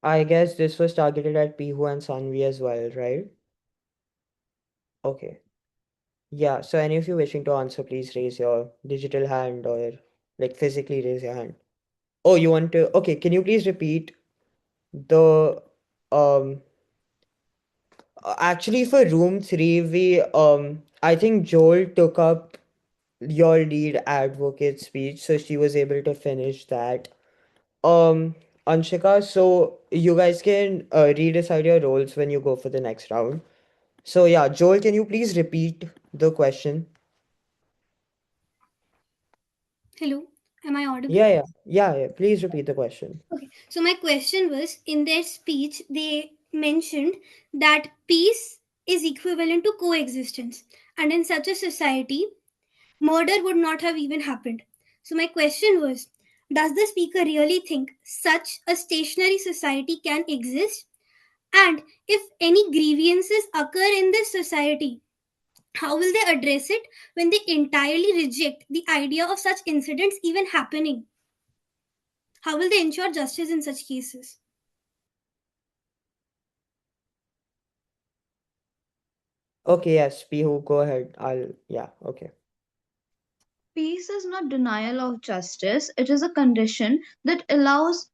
I guess this was targeted at Pihu and Sanvi as well, right? Okay. Yeah, so any of you wishing to answer, please raise your digital hand or like physically raise your hand. Oh, you want to? Okay, can you please repeat the um actually for room 3 we I think Joel took up your lead advocate speech, so she was able to finish that. Um, Anshika, so you guys can redecide your roles when you go for the next round. So yeah, Joel, can you please repeat the question? Hello, am I audible? Yeah. Please repeat the question. Okay, so my question was, in their speech, they mentioned that peace is equivalent to coexistence, and in such a society, murder would not have even happened. So, my question was, does the speaker really think such a stationary society can exist? And if any grievances occur in this society, how will they address it when they entirely reject the idea of such incidents even happening? How will they ensure justice in such cases? Okay, yes, Pihu, go ahead. Yeah, okay. Peace is not denial of justice, it is a condition that allows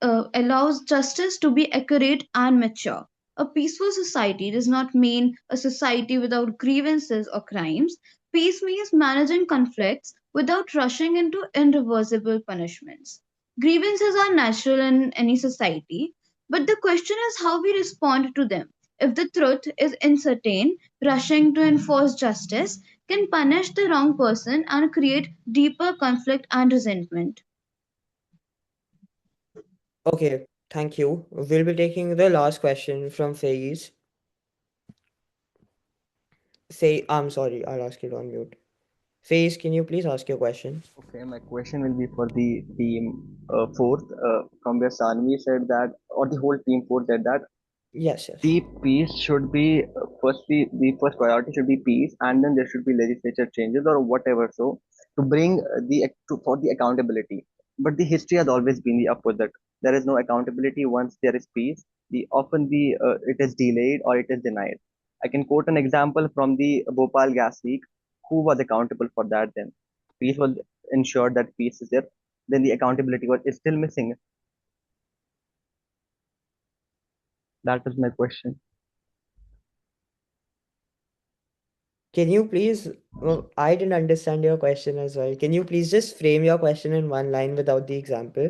allows justice to be accurate and mature. A peaceful society does not mean a society without grievances or crimes. Peace means managing conflicts without rushing into irreversible punishments. Grievances are natural in any society, but the question is how we respond to them. If the truth is uncertain, rushing to enforce justice can punish the wrong person and create deeper conflict and resentment. Okay, thank you. We'll be taking the last question from Faiz. I'm sorry, I'll ask you to unmute. Faiz, can you please ask your question? Okay, my question will be for the team fourth, from where Sanvi said that, or the whole team fourth said that Yes. the peace should be firstly, the first priority should be peace, and then there should be legislature changes or whatever. So to bring for the accountability, but the history has always been the opposite. there is no accountability. Once there is peace, the often the it is delayed or it is denied. I can quote an example from the Bhopal gas leak. Who was accountable for that then? Peace was ensured that peace is there. Then the accountability was is still missing. That was my question. Can you please? Well, I didn't understand your question as well. Can you please just frame your question in one line without the example?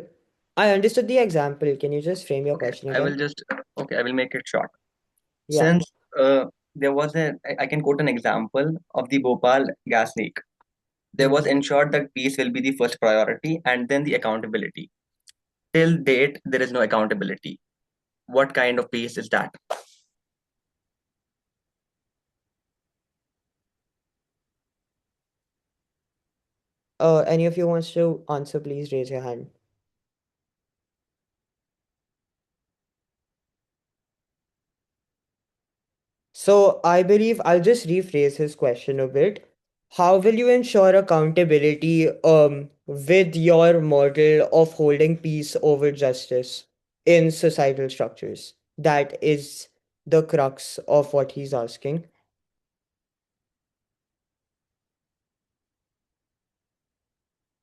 I understood the example. Can you just frame your Okay, question I will again? just okay. I will make it short. Yeah. Since there was I can quote an example of the Bhopal gas leak. There Hmm. was ensured that peace will be the first priority and then the accountability. Till date, there is no accountability. What kind of peace is that? Any of you wants to answer? Please raise your hand. So I believe I'll just rephrase his question a bit. How will you ensure accountability with your model of holding peace over justice in societal structures? That is the crux of what he's asking.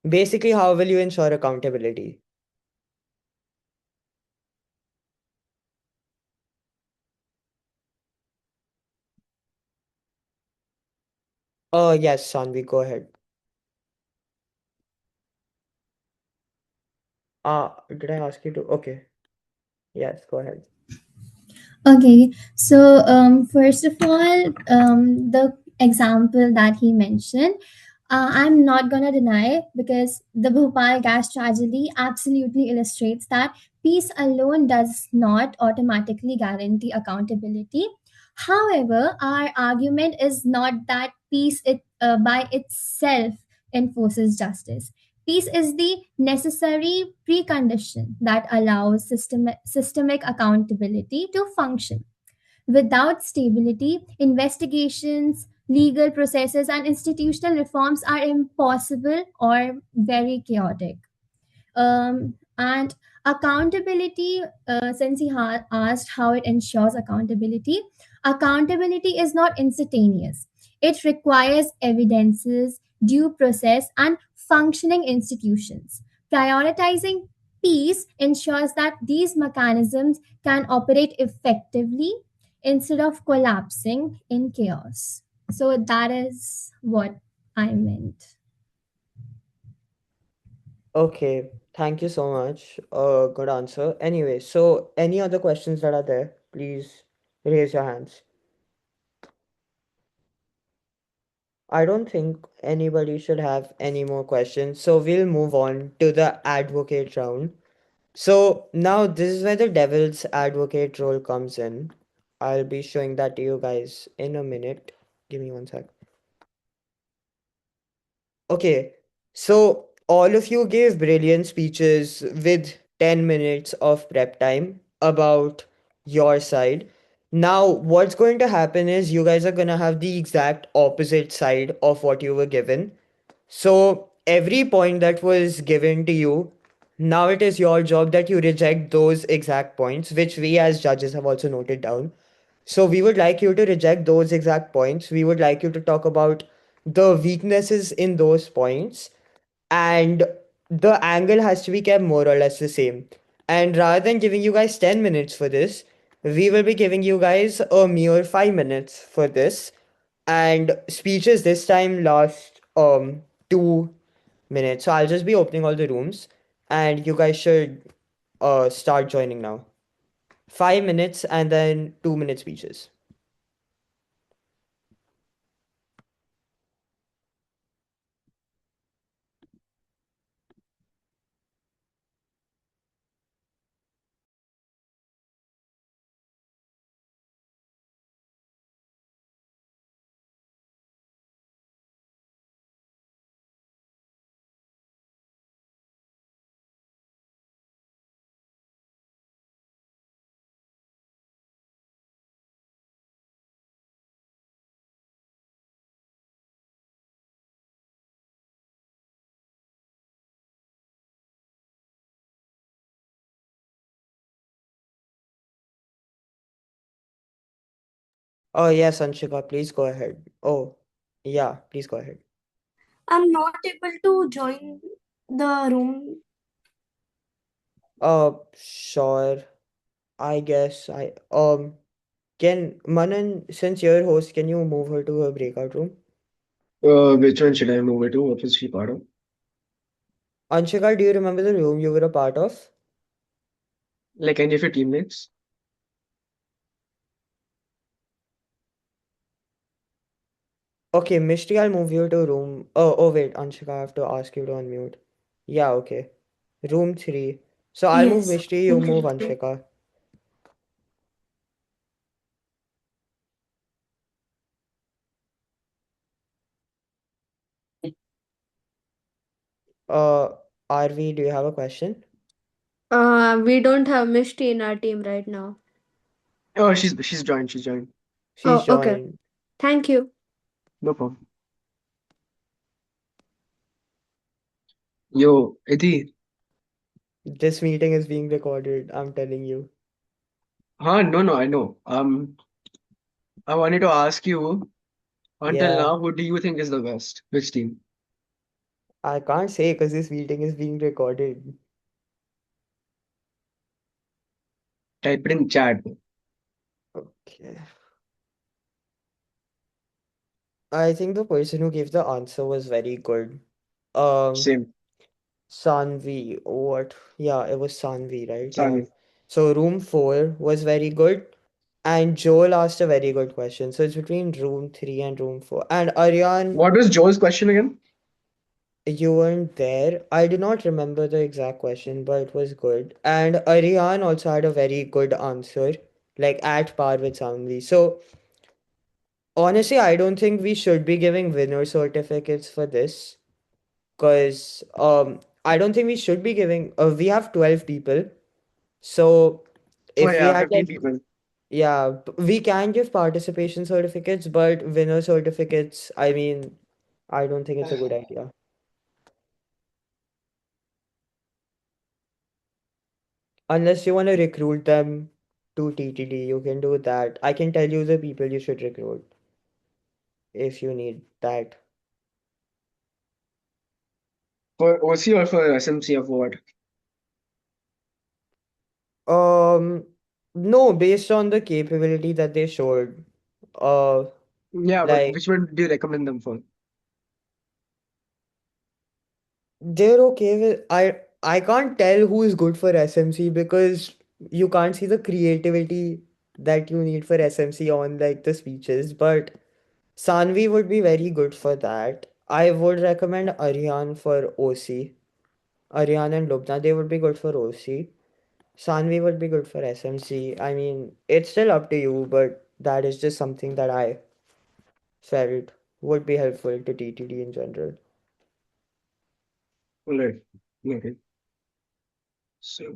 Basically, how will you ensure accountability? Yes, Sanvi, go ahead. Did I ask you to? Okay. Yes, go ahead. Okay, so first of all, the example that he mentioned, I'm not gonna deny because the Bhopal gas tragedy absolutely illustrates that peace alone does not automatically guarantee accountability. However, our argument is not that peace by itself enforces justice. Peace is the necessary precondition that allows systemic accountability to function. Without stability, investigations, legal processes, and institutional reforms are impossible or very chaotic. And accountability, since he asked how it ensures accountability, accountability is not instantaneous. It requires evidences, due process, and functioning institutions. Prioritizing peace ensures that these mechanisms can operate effectively instead of collapsing in chaos. So that is what I meant. Okay, thank you so much. Good answer. Anyway, so any other questions that are there, please raise your hands. I don't think anybody should have any more questions, so we'll move on to the advocate round. So now this is where the devil's advocate role comes in. I'll be showing that to you guys in a minute. Give me one sec. Okay, so all of you gave brilliant speeches with 10 minutes of prep time about your side. Now, what's going to happen is you guys are going to have the exact opposite side of what you were given. So, every point that was given to you, now it is your job that you reject those exact points, which we as judges have also noted down. So we would like you to reject those exact points. We would like you to talk about the weaknesses in those points, and the angle has to be kept more or less the same. And rather than giving you guys 10 minutes for this, we will be giving you guys a mere 5 minutes for this. And speeches this time last 2 minutes. So I'll just be opening all the rooms and you guys should start joining now. 5 minutes and then 2 minute speeches. Oh, yes, Anshika, please go ahead. Oh, yeah, please go ahead. I'm not able to join the room. Sure. I guess can Manan, since you're host, can you move her to a breakout room? Which one should I move it to? What was she part of? Anshika, do you remember the room you were a part of? Like any of your teammates? Okay, Mishti, I'll move you to room. Oh, wait, Anshika, I have to ask you to unmute. Yeah, okay. Room 3. So I'll move Yes. Mishti, you move Anshika. Uh, RV, do you have a question? We don't have Mishti in our team right now. Oh, she's joined. She's joined. She's Oh, okay. joined. Thank you. No problem. Yo, Iti. This meeting is being recorded, I'm telling you. Huh? No, no, I know. I wanted to ask you, until Yeah, now, who do you think is the best? Which team? I can't say because this meeting is being recorded. Type it in chat. Okay. I think the person who gave the answer was very good. Um, Same. Sanvi, what? Yeah, it was Sanvi, right? Yeah. Sami. So room 4 was very good. And Joel asked a very good question. So it's between room 3 and room 4. And Aryan, What was Joe's question again? you weren't there. I do not remember the exact question, but it was good. And Aryan also had a very good answer, like at par with Sanvi. So honestly, I don't think we should be giving winner certificates for this. Because I don't think we should be giving we have 12 people. So Oh if we yeah, had 15 like people. yeah, we can give participation certificates, but winner certificates, I mean, I don't think it's a good idea. Unless you want to recruit them to TTD, you can do that. I can tell you the people you should recruit if you need that. For OC or for SMC of what? Um, no, based on the capability that they showed. Uh, Yeah, but like which one do you recommend them for? they're okay with I can't tell who is good for SMC because you can't see the creativity that you need for SMC on like the speeches, but Sanvi would be very good for that. I would recommend Aryan for OC. Aryan and Lubna, they would be good for OC. Sanvi would be good for SMC. I mean, it's still up to you, but that is just something that I felt would be helpful to TTD in general. Alright. Okay. So,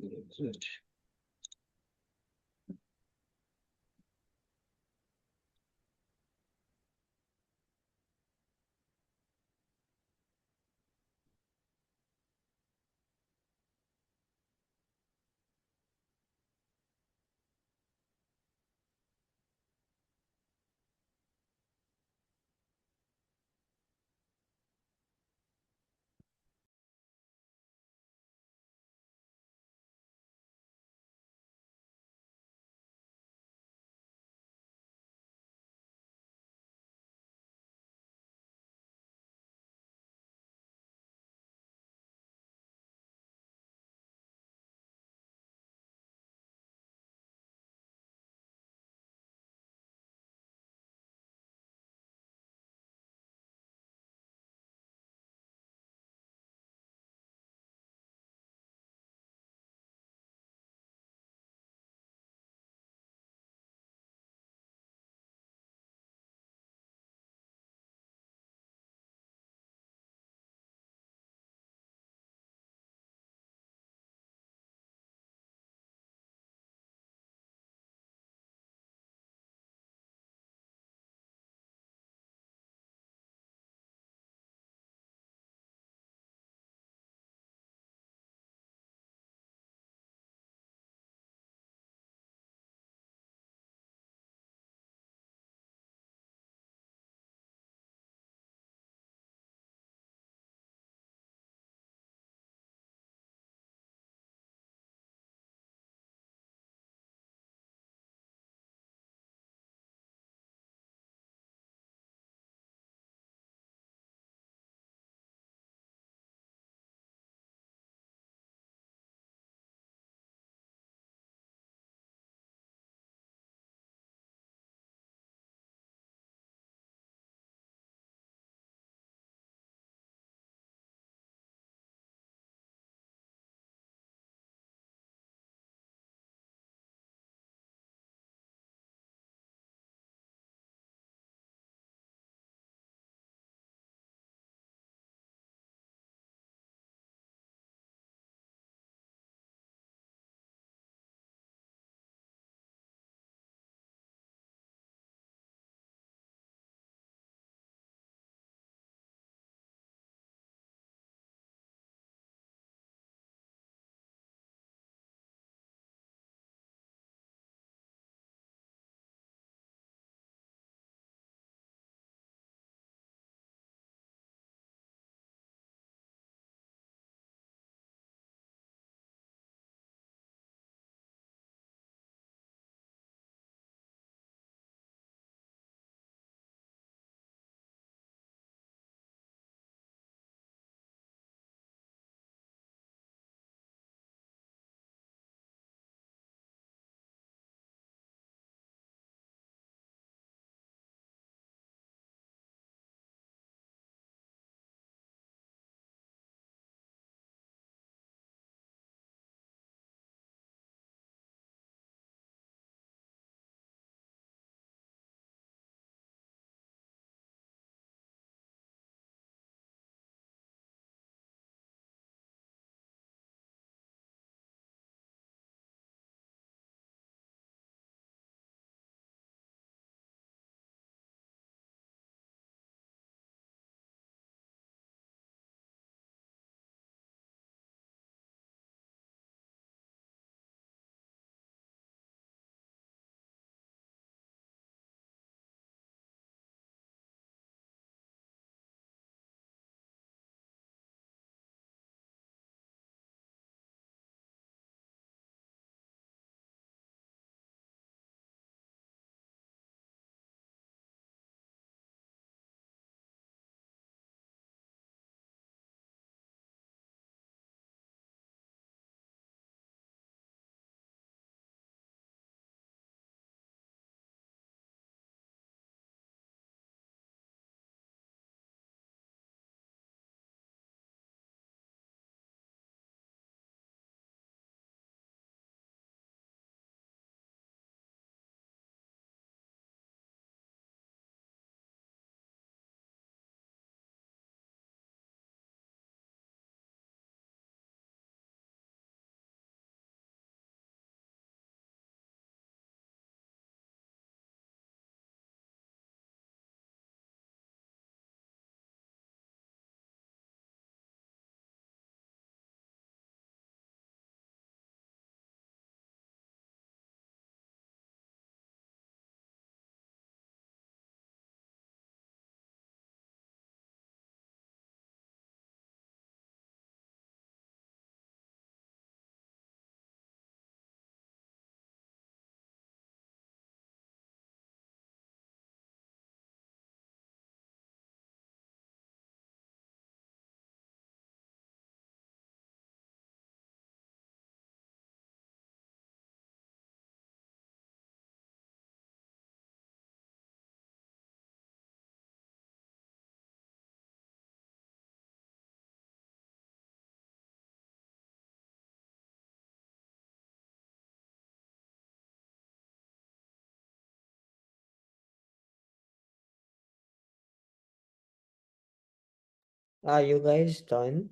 Are you guys done?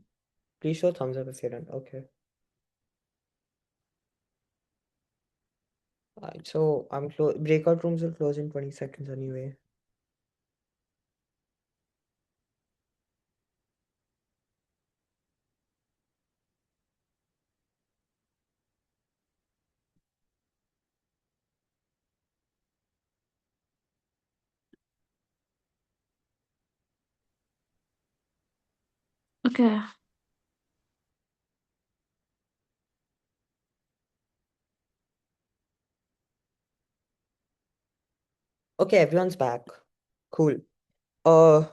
Please show thumbs up if you're done. Okay. Alright, so breakout rooms will close in 20 seconds anyway. Okay. Okay, everyone's back. Cool. Uh,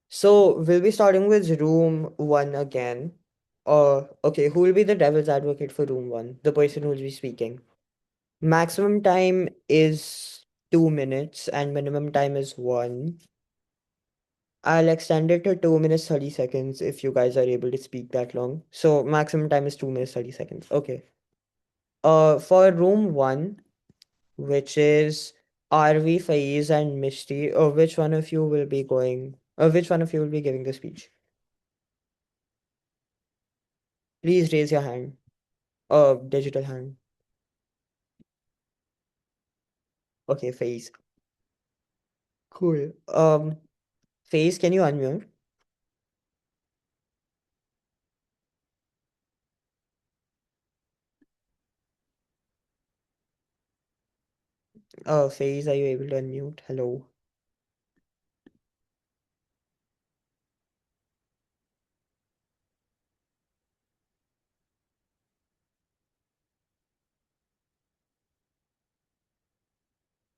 so we'll be starting with room one again. Okay, who will be the devil's advocate for room one? The person who will be speaking. Maximum time is 2 minutes and minimum time is one. I'll extend it to 2 minutes 30 seconds if you guys are able to speak that long. So maximum time is 2 minutes 30 seconds. Okay. For room one, which is RV, Faiz, and Mishti, which one of you will be going? Which one of you will be giving the speech? Please raise your hand. Digital hand. Okay, Faiz. Cool. Faiz, can you unmute? Faiz, are you able to unmute? Hello.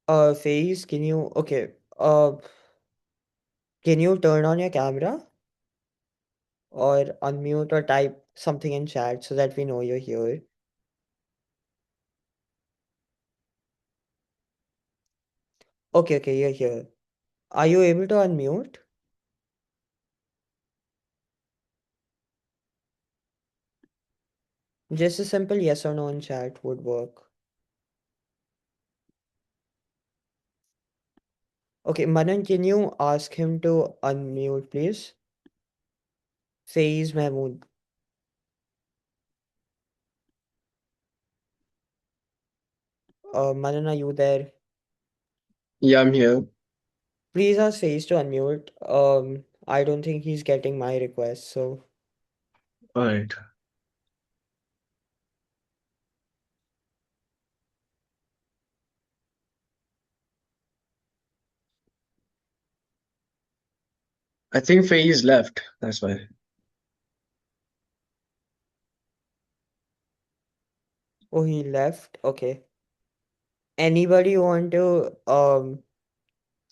Faiz, can you? Okay. Can you turn on your camera or unmute or type something in chat so that we know you're here? Okay, okay, you're here. Are you able to unmute? Just a simple yes or no in chat would work. Okay, Manan, can you ask him to unmute, please? Faiz Mahmood. Manan, are you there? Yeah, I'm here. Please ask Faiz to unmute. I don't think he's getting my request, so All right. I think Faye's left. That's why. oh, he left. Okay. Anybody want to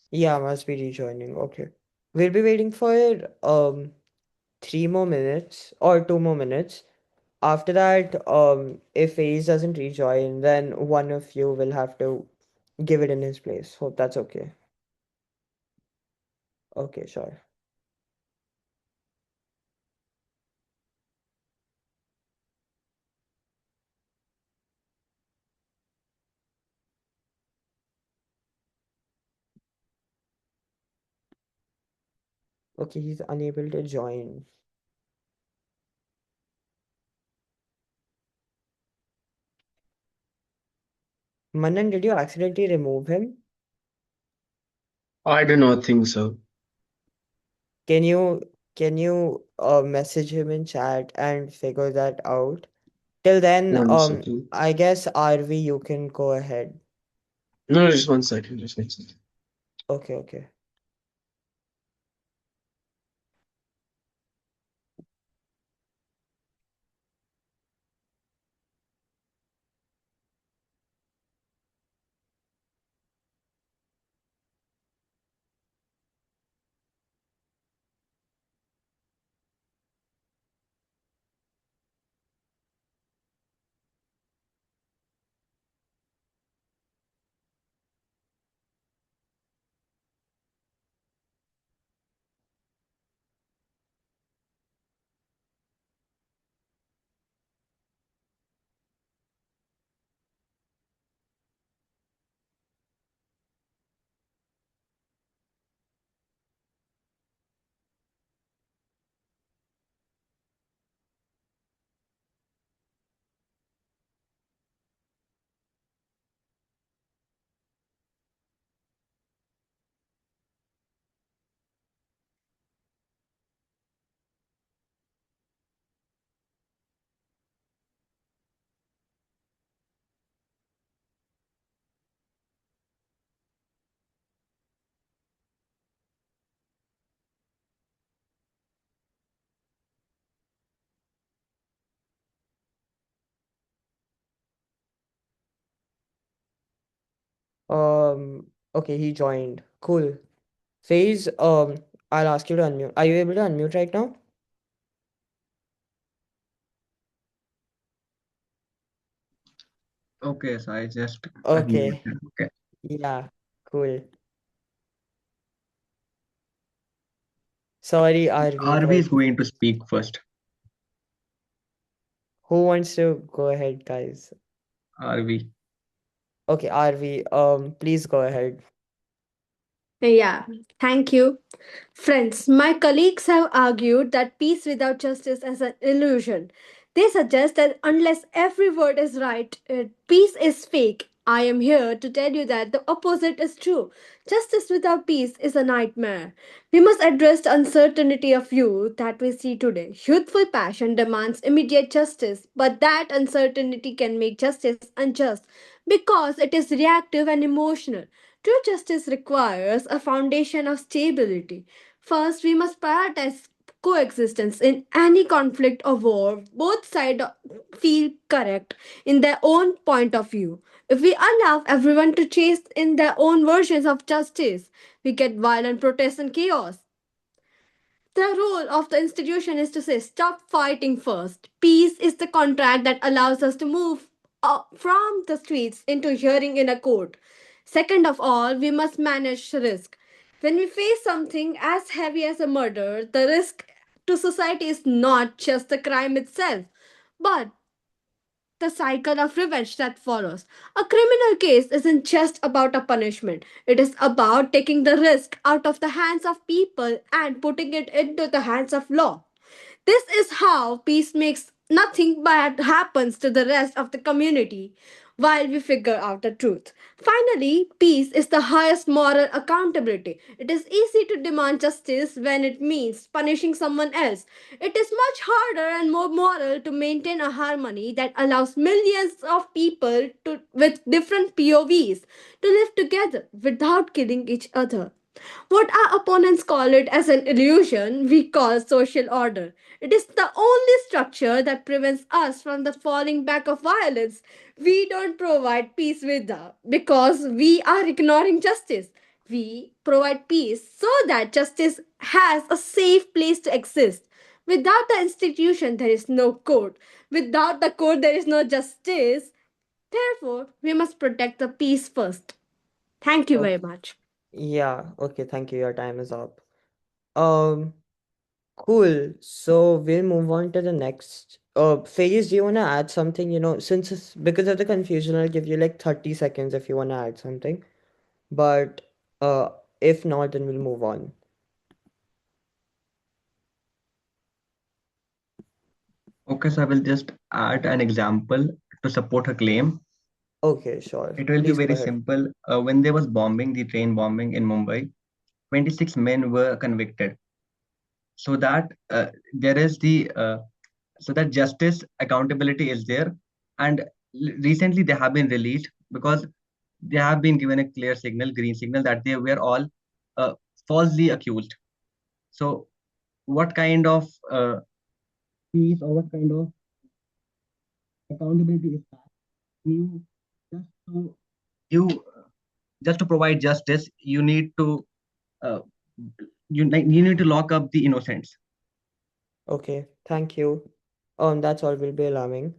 yeah, must be rejoining. Okay. We'll be waiting for 3 more minutes or 2 more minutes. After that, if Ace doesn't rejoin, then one of you will have to give it in his place. Hope that's okay. Okay, sure. Okay, he's unable to join. Manan, did you accidentally remove him? I do not think so. Can you message him in chat and figure that out? Till then, One second. I guess RV, you can go ahead. No, just 1 second. Just 1 second. Okay, okay. Okay, he joined. Cool. Phase, I'll ask you to unmute. Are you able to unmute right now? Okay, so I just Okay. unmuted. Okay. Yeah, cool. Sorry, RV, RV but is going to speak first. who wants to go ahead, guys? RV. Okay, RV, please go ahead. Yeah, thank you. Friends, my colleagues have argued that peace without justice is an illusion. They suggest that unless every word is right, peace is fake. I am here to tell you that the opposite is true. Justice without peace is a nightmare. We must address the uncertainty of youth that we see today. Youthful passion demands immediate justice, but that uncertainty can make justice unjust because it is reactive and emotional. True justice requires a foundation of stability. First, we must prioritize coexistence in any conflict or war. Both sides feel correct in their own point of view. If we allow everyone to chase in their own versions of justice, we get violent protests and chaos. The role of the institution is to say, stop fighting first. Peace is the contract that allows us to move from the streets into hearing in a court. Second of all, we must manage risk. When we face something as heavy as a murder, the risk to society is not just the crime itself, but the cycle of revenge that follows. A criminal case isn't just about a punishment, it is about taking the risk out of the hands of people and putting it into the hands of law. This is how peace makes nothing bad happens to the rest of the community while we figure out the truth. Finally, peace is the highest moral accountability. It is easy to demand justice when it means punishing someone else. It is much harder and more moral to maintain a harmony that allows millions of people with different POVs to live together without killing each other. What our opponents call it as an illusion, we call social order. It is the only structure that prevents us from the falling back of violence. We don't provide peace because we are ignoring justice. We provide peace so that justice has a safe place to exist. Without the institution, there is no court. Without the court, there is no justice. Therefore, we must protect the peace first. Thank you very Okay. much. Yeah, okay, thank you. Your time is up. Um, cool. So we'll move on to the next. Faiz, do you want to add something? Since it's because of the confusion, I'll give you like 30 seconds if you want to add something. But uh, if not, then we'll move on. Okay, so I will just add an example to support her claim. Okay, sure. It will be Please go very ahead. simple. When there was bombing, the train bombing in Mumbai, 26 men were convicted. So that there is the so that justice accountability is there, and recently they have been released because they have been given a clear signal, green signal, that they were all uh, falsely accused. So what kind of peace or what kind of accountability is that? You just to you just to provide justice, you need to uh, you need to lock up the innocents. Okay, thank you. That's all we'll be allowing.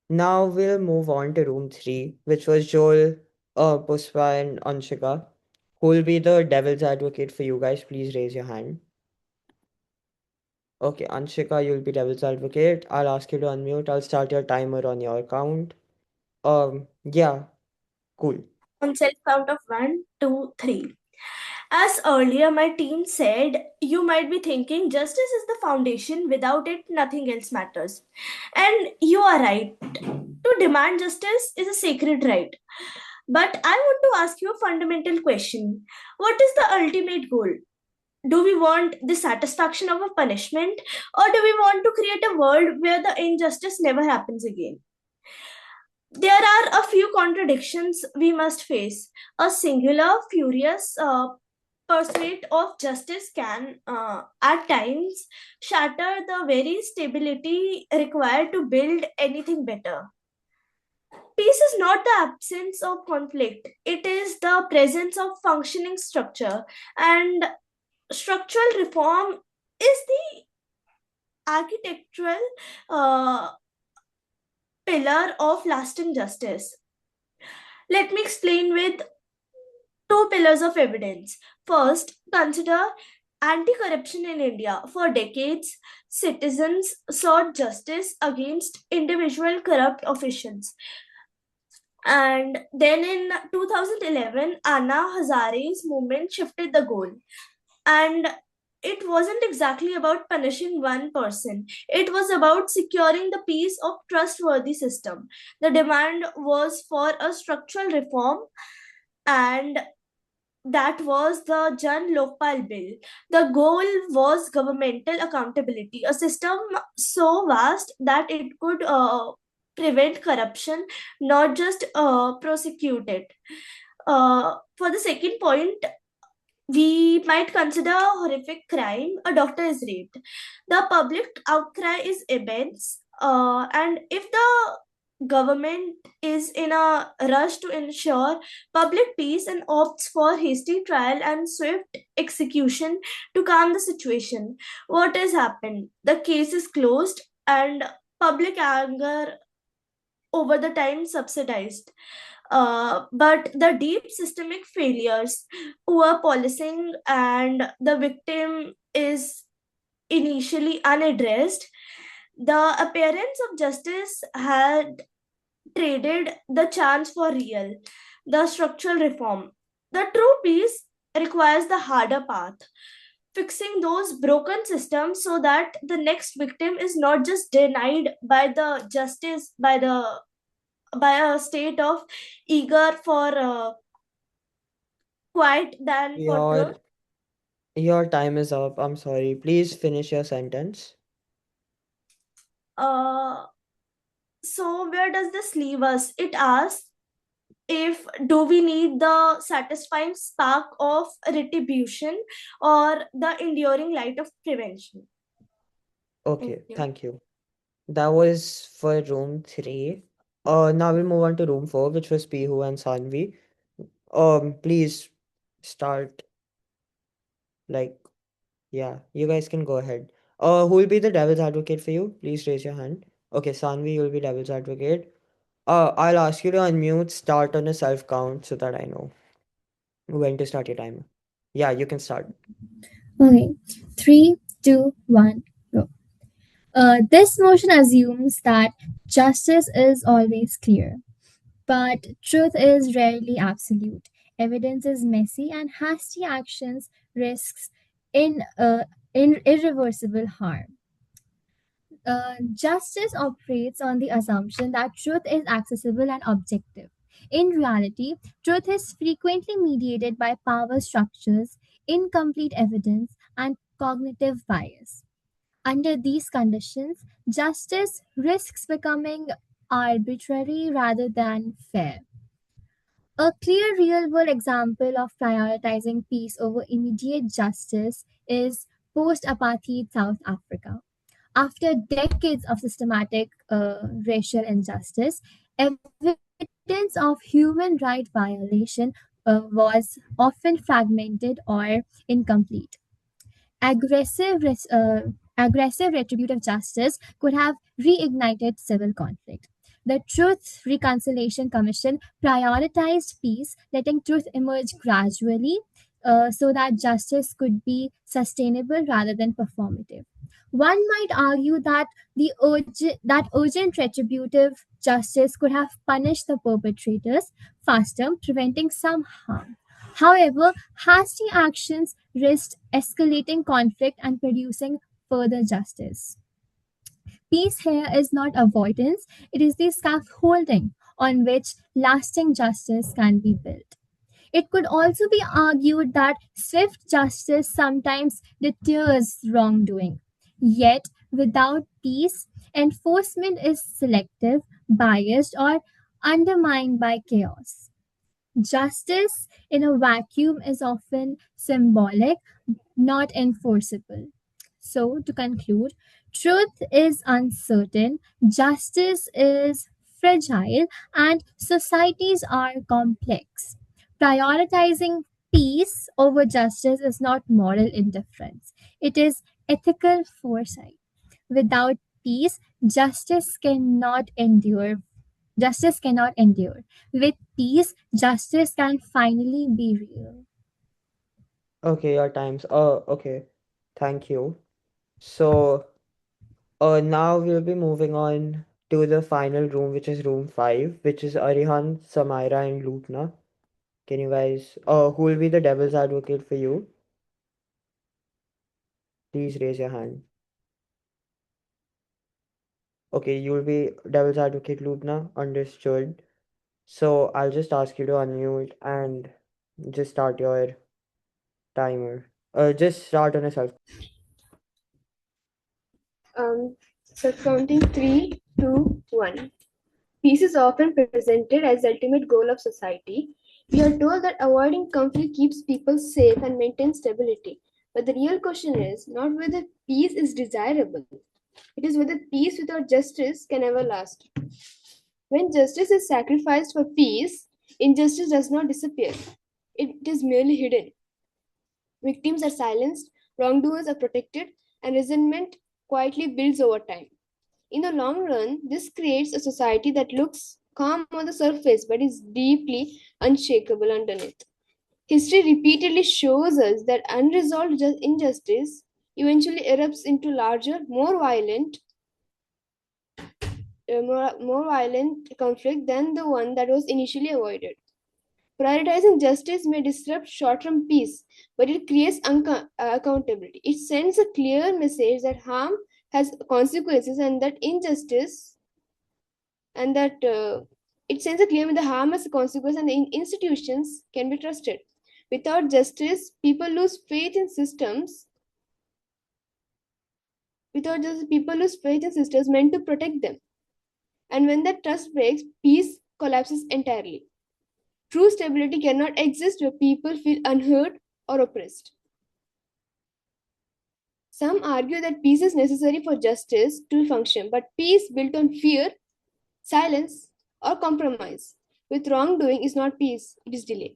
Now we'll move on to room three, which was Joel, Puspa, and Anshika. Who will be the devil's advocate for you guys? Please raise your hand. Okay, Anshika, you'll be devil's advocate. I'll ask you to unmute. I'll start your timer on your account. Yeah, cool. On self count of one, two, three. As earlier my team said, you might be thinking justice is the foundation, without it, nothing else matters. And you are right. To demand justice is a sacred right. But I want to ask you a fundamental question. What is the ultimate goal? Do we want the satisfaction of a punishment, or do we want to create a world where the injustice never happens again? There are a few contradictions we must face. A singular, furious pursuit of justice can, at times, shatter the very stability required to build anything better. Peace is not the absence of conflict, it is the presence of functioning structure. And structural reform is the architectural uh, pillar of lasting justice. Let me explain with two pillars of evidence. First, consider anti corruption in India. For decades, citizens sought justice against individual corrupt officials. And then in 2011, Anna Hazare's movement shifted the goal. And it wasn't exactly about punishing one person, it was about securing the peace of trustworthy system. The demand was for a structural reform, and that was the Jan Lokpal Bill. The goal was governmental accountability, a system so vast that it could prevent corruption, not just prosecute it. For the second point, we might consider a horrific crime. A doctor is raped. The public outcry is immense, and if the government is in a rush to ensure public peace and opts for hasty trial and swift execution to calm the situation, what has happened? The case is closed, and public anger over the time subsidized. But the deep systemic failures, poor policing, and the victim is initially unaddressed, the appearance of justice had traded the chance for real, the structural reform. The true peace requires the harder path, fixing those broken systems so that the next victim is not just denied by the justice by a state of eager for quiet than for truth. Your time is up. I'm sorry. Please finish your sentence. Uh, so where does this leave us? It asks if do we need the satisfying spark of retribution or the enduring light of prevention? Thank Okay, you. thank you. That was for room 3. Now we'll move on to room 4, which was Pihu and Sanvi. Please start, like, yeah, you guys can go ahead. Who will be the devil's advocate for you? Please raise your hand. Okay, Sanvi, you'll be devil's advocate. I'll ask you to unmute, start on a self count so that I know when to start your timer. Yeah, you can start. Okay, 3, 2, 1, go. This motion assumes that justice is always clear, but truth is rarely absolute. Evidence is messy, and hasty actions risks in irreversible harm. Justice operates on the assumption that truth is accessible and objective. In reality, truth is frequently mediated by power structures, incomplete evidence, and cognitive bias. Under these conditions, justice risks becoming arbitrary rather than fair. A clear real world example of prioritizing peace over immediate justice is post apartheid South Africa. After decades of systematic racial injustice, evidence of human right violation was often fragmented or incomplete. Aggressive, aggressive retributive justice could have reignited civil conflict. The Truth Reconciliation Commission prioritized peace, letting truth emerge gradually so that justice could be sustainable rather than performative. One might argue that that urgent retributive justice could have punished the perpetrators faster, preventing some harm. However, hasty actions risked escalating conflict and producing further justice. Peace here is not avoidance, it is the scaffolding on which lasting justice can be built. It could also be argued that swift justice sometimes deters wrongdoing. Yet, without peace, enforcement is selective, biased, or undermined by chaos. Justice in a vacuum is often symbolic, not enforceable. So, to conclude, truth is uncertain, justice is fragile and societies are complex. Prioritizing peace over justice is not moral indifference, it is ethical foresight. Without peace, Justice cannot endure. With peace, justice can finally be real. Okay, your time's. Okay. Thank you. So, now we'll be moving on to the final room, which is room 5, which is Arihan, Samaira, and Lupna. Can you guys, who will be the devil's advocate for you? Please raise your hand. Okay, you'll be devil's advocate, Lupna. Understood. So I'll just ask you to unmute and just start your timer. Just start on a self. So counting three, two, one. Peace is often presented as the ultimate goal of society. We are told that avoiding conflict keeps people safe and maintains stability. But the real question is not whether peace is desirable, it is whether peace without justice can ever last. When justice is sacrificed for peace, injustice does not disappear, it is merely hidden. Victims are silenced, wrongdoers are protected, and resentment quietly builds over time. In the long run, this creates a society that looks calm on the surface but is deeply unshakable underneath. History repeatedly shows us that unresolved injustice eventually erupts into larger, more violent conflict than the one that was initially avoided. Prioritizing justice may disrupt short term peace, but it creates accountability. It sends a clear message that harm has consequences and that it sends a clear that the harm has a consequence and the institutions can be trusted. Without justice, people lose faith in systems. Without justice, people lose faith in systems meant to protect them. And when that trust breaks, peace collapses entirely. True stability cannot exist where people feel unheard or oppressed. Some argue that peace is necessary for justice to function, but peace built on fear, silence, or compromise with wrongdoing is not peace, it is delay.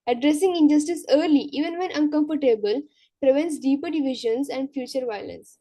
Addressing injustice early, even when uncomfortable, prevents deeper divisions and future violence.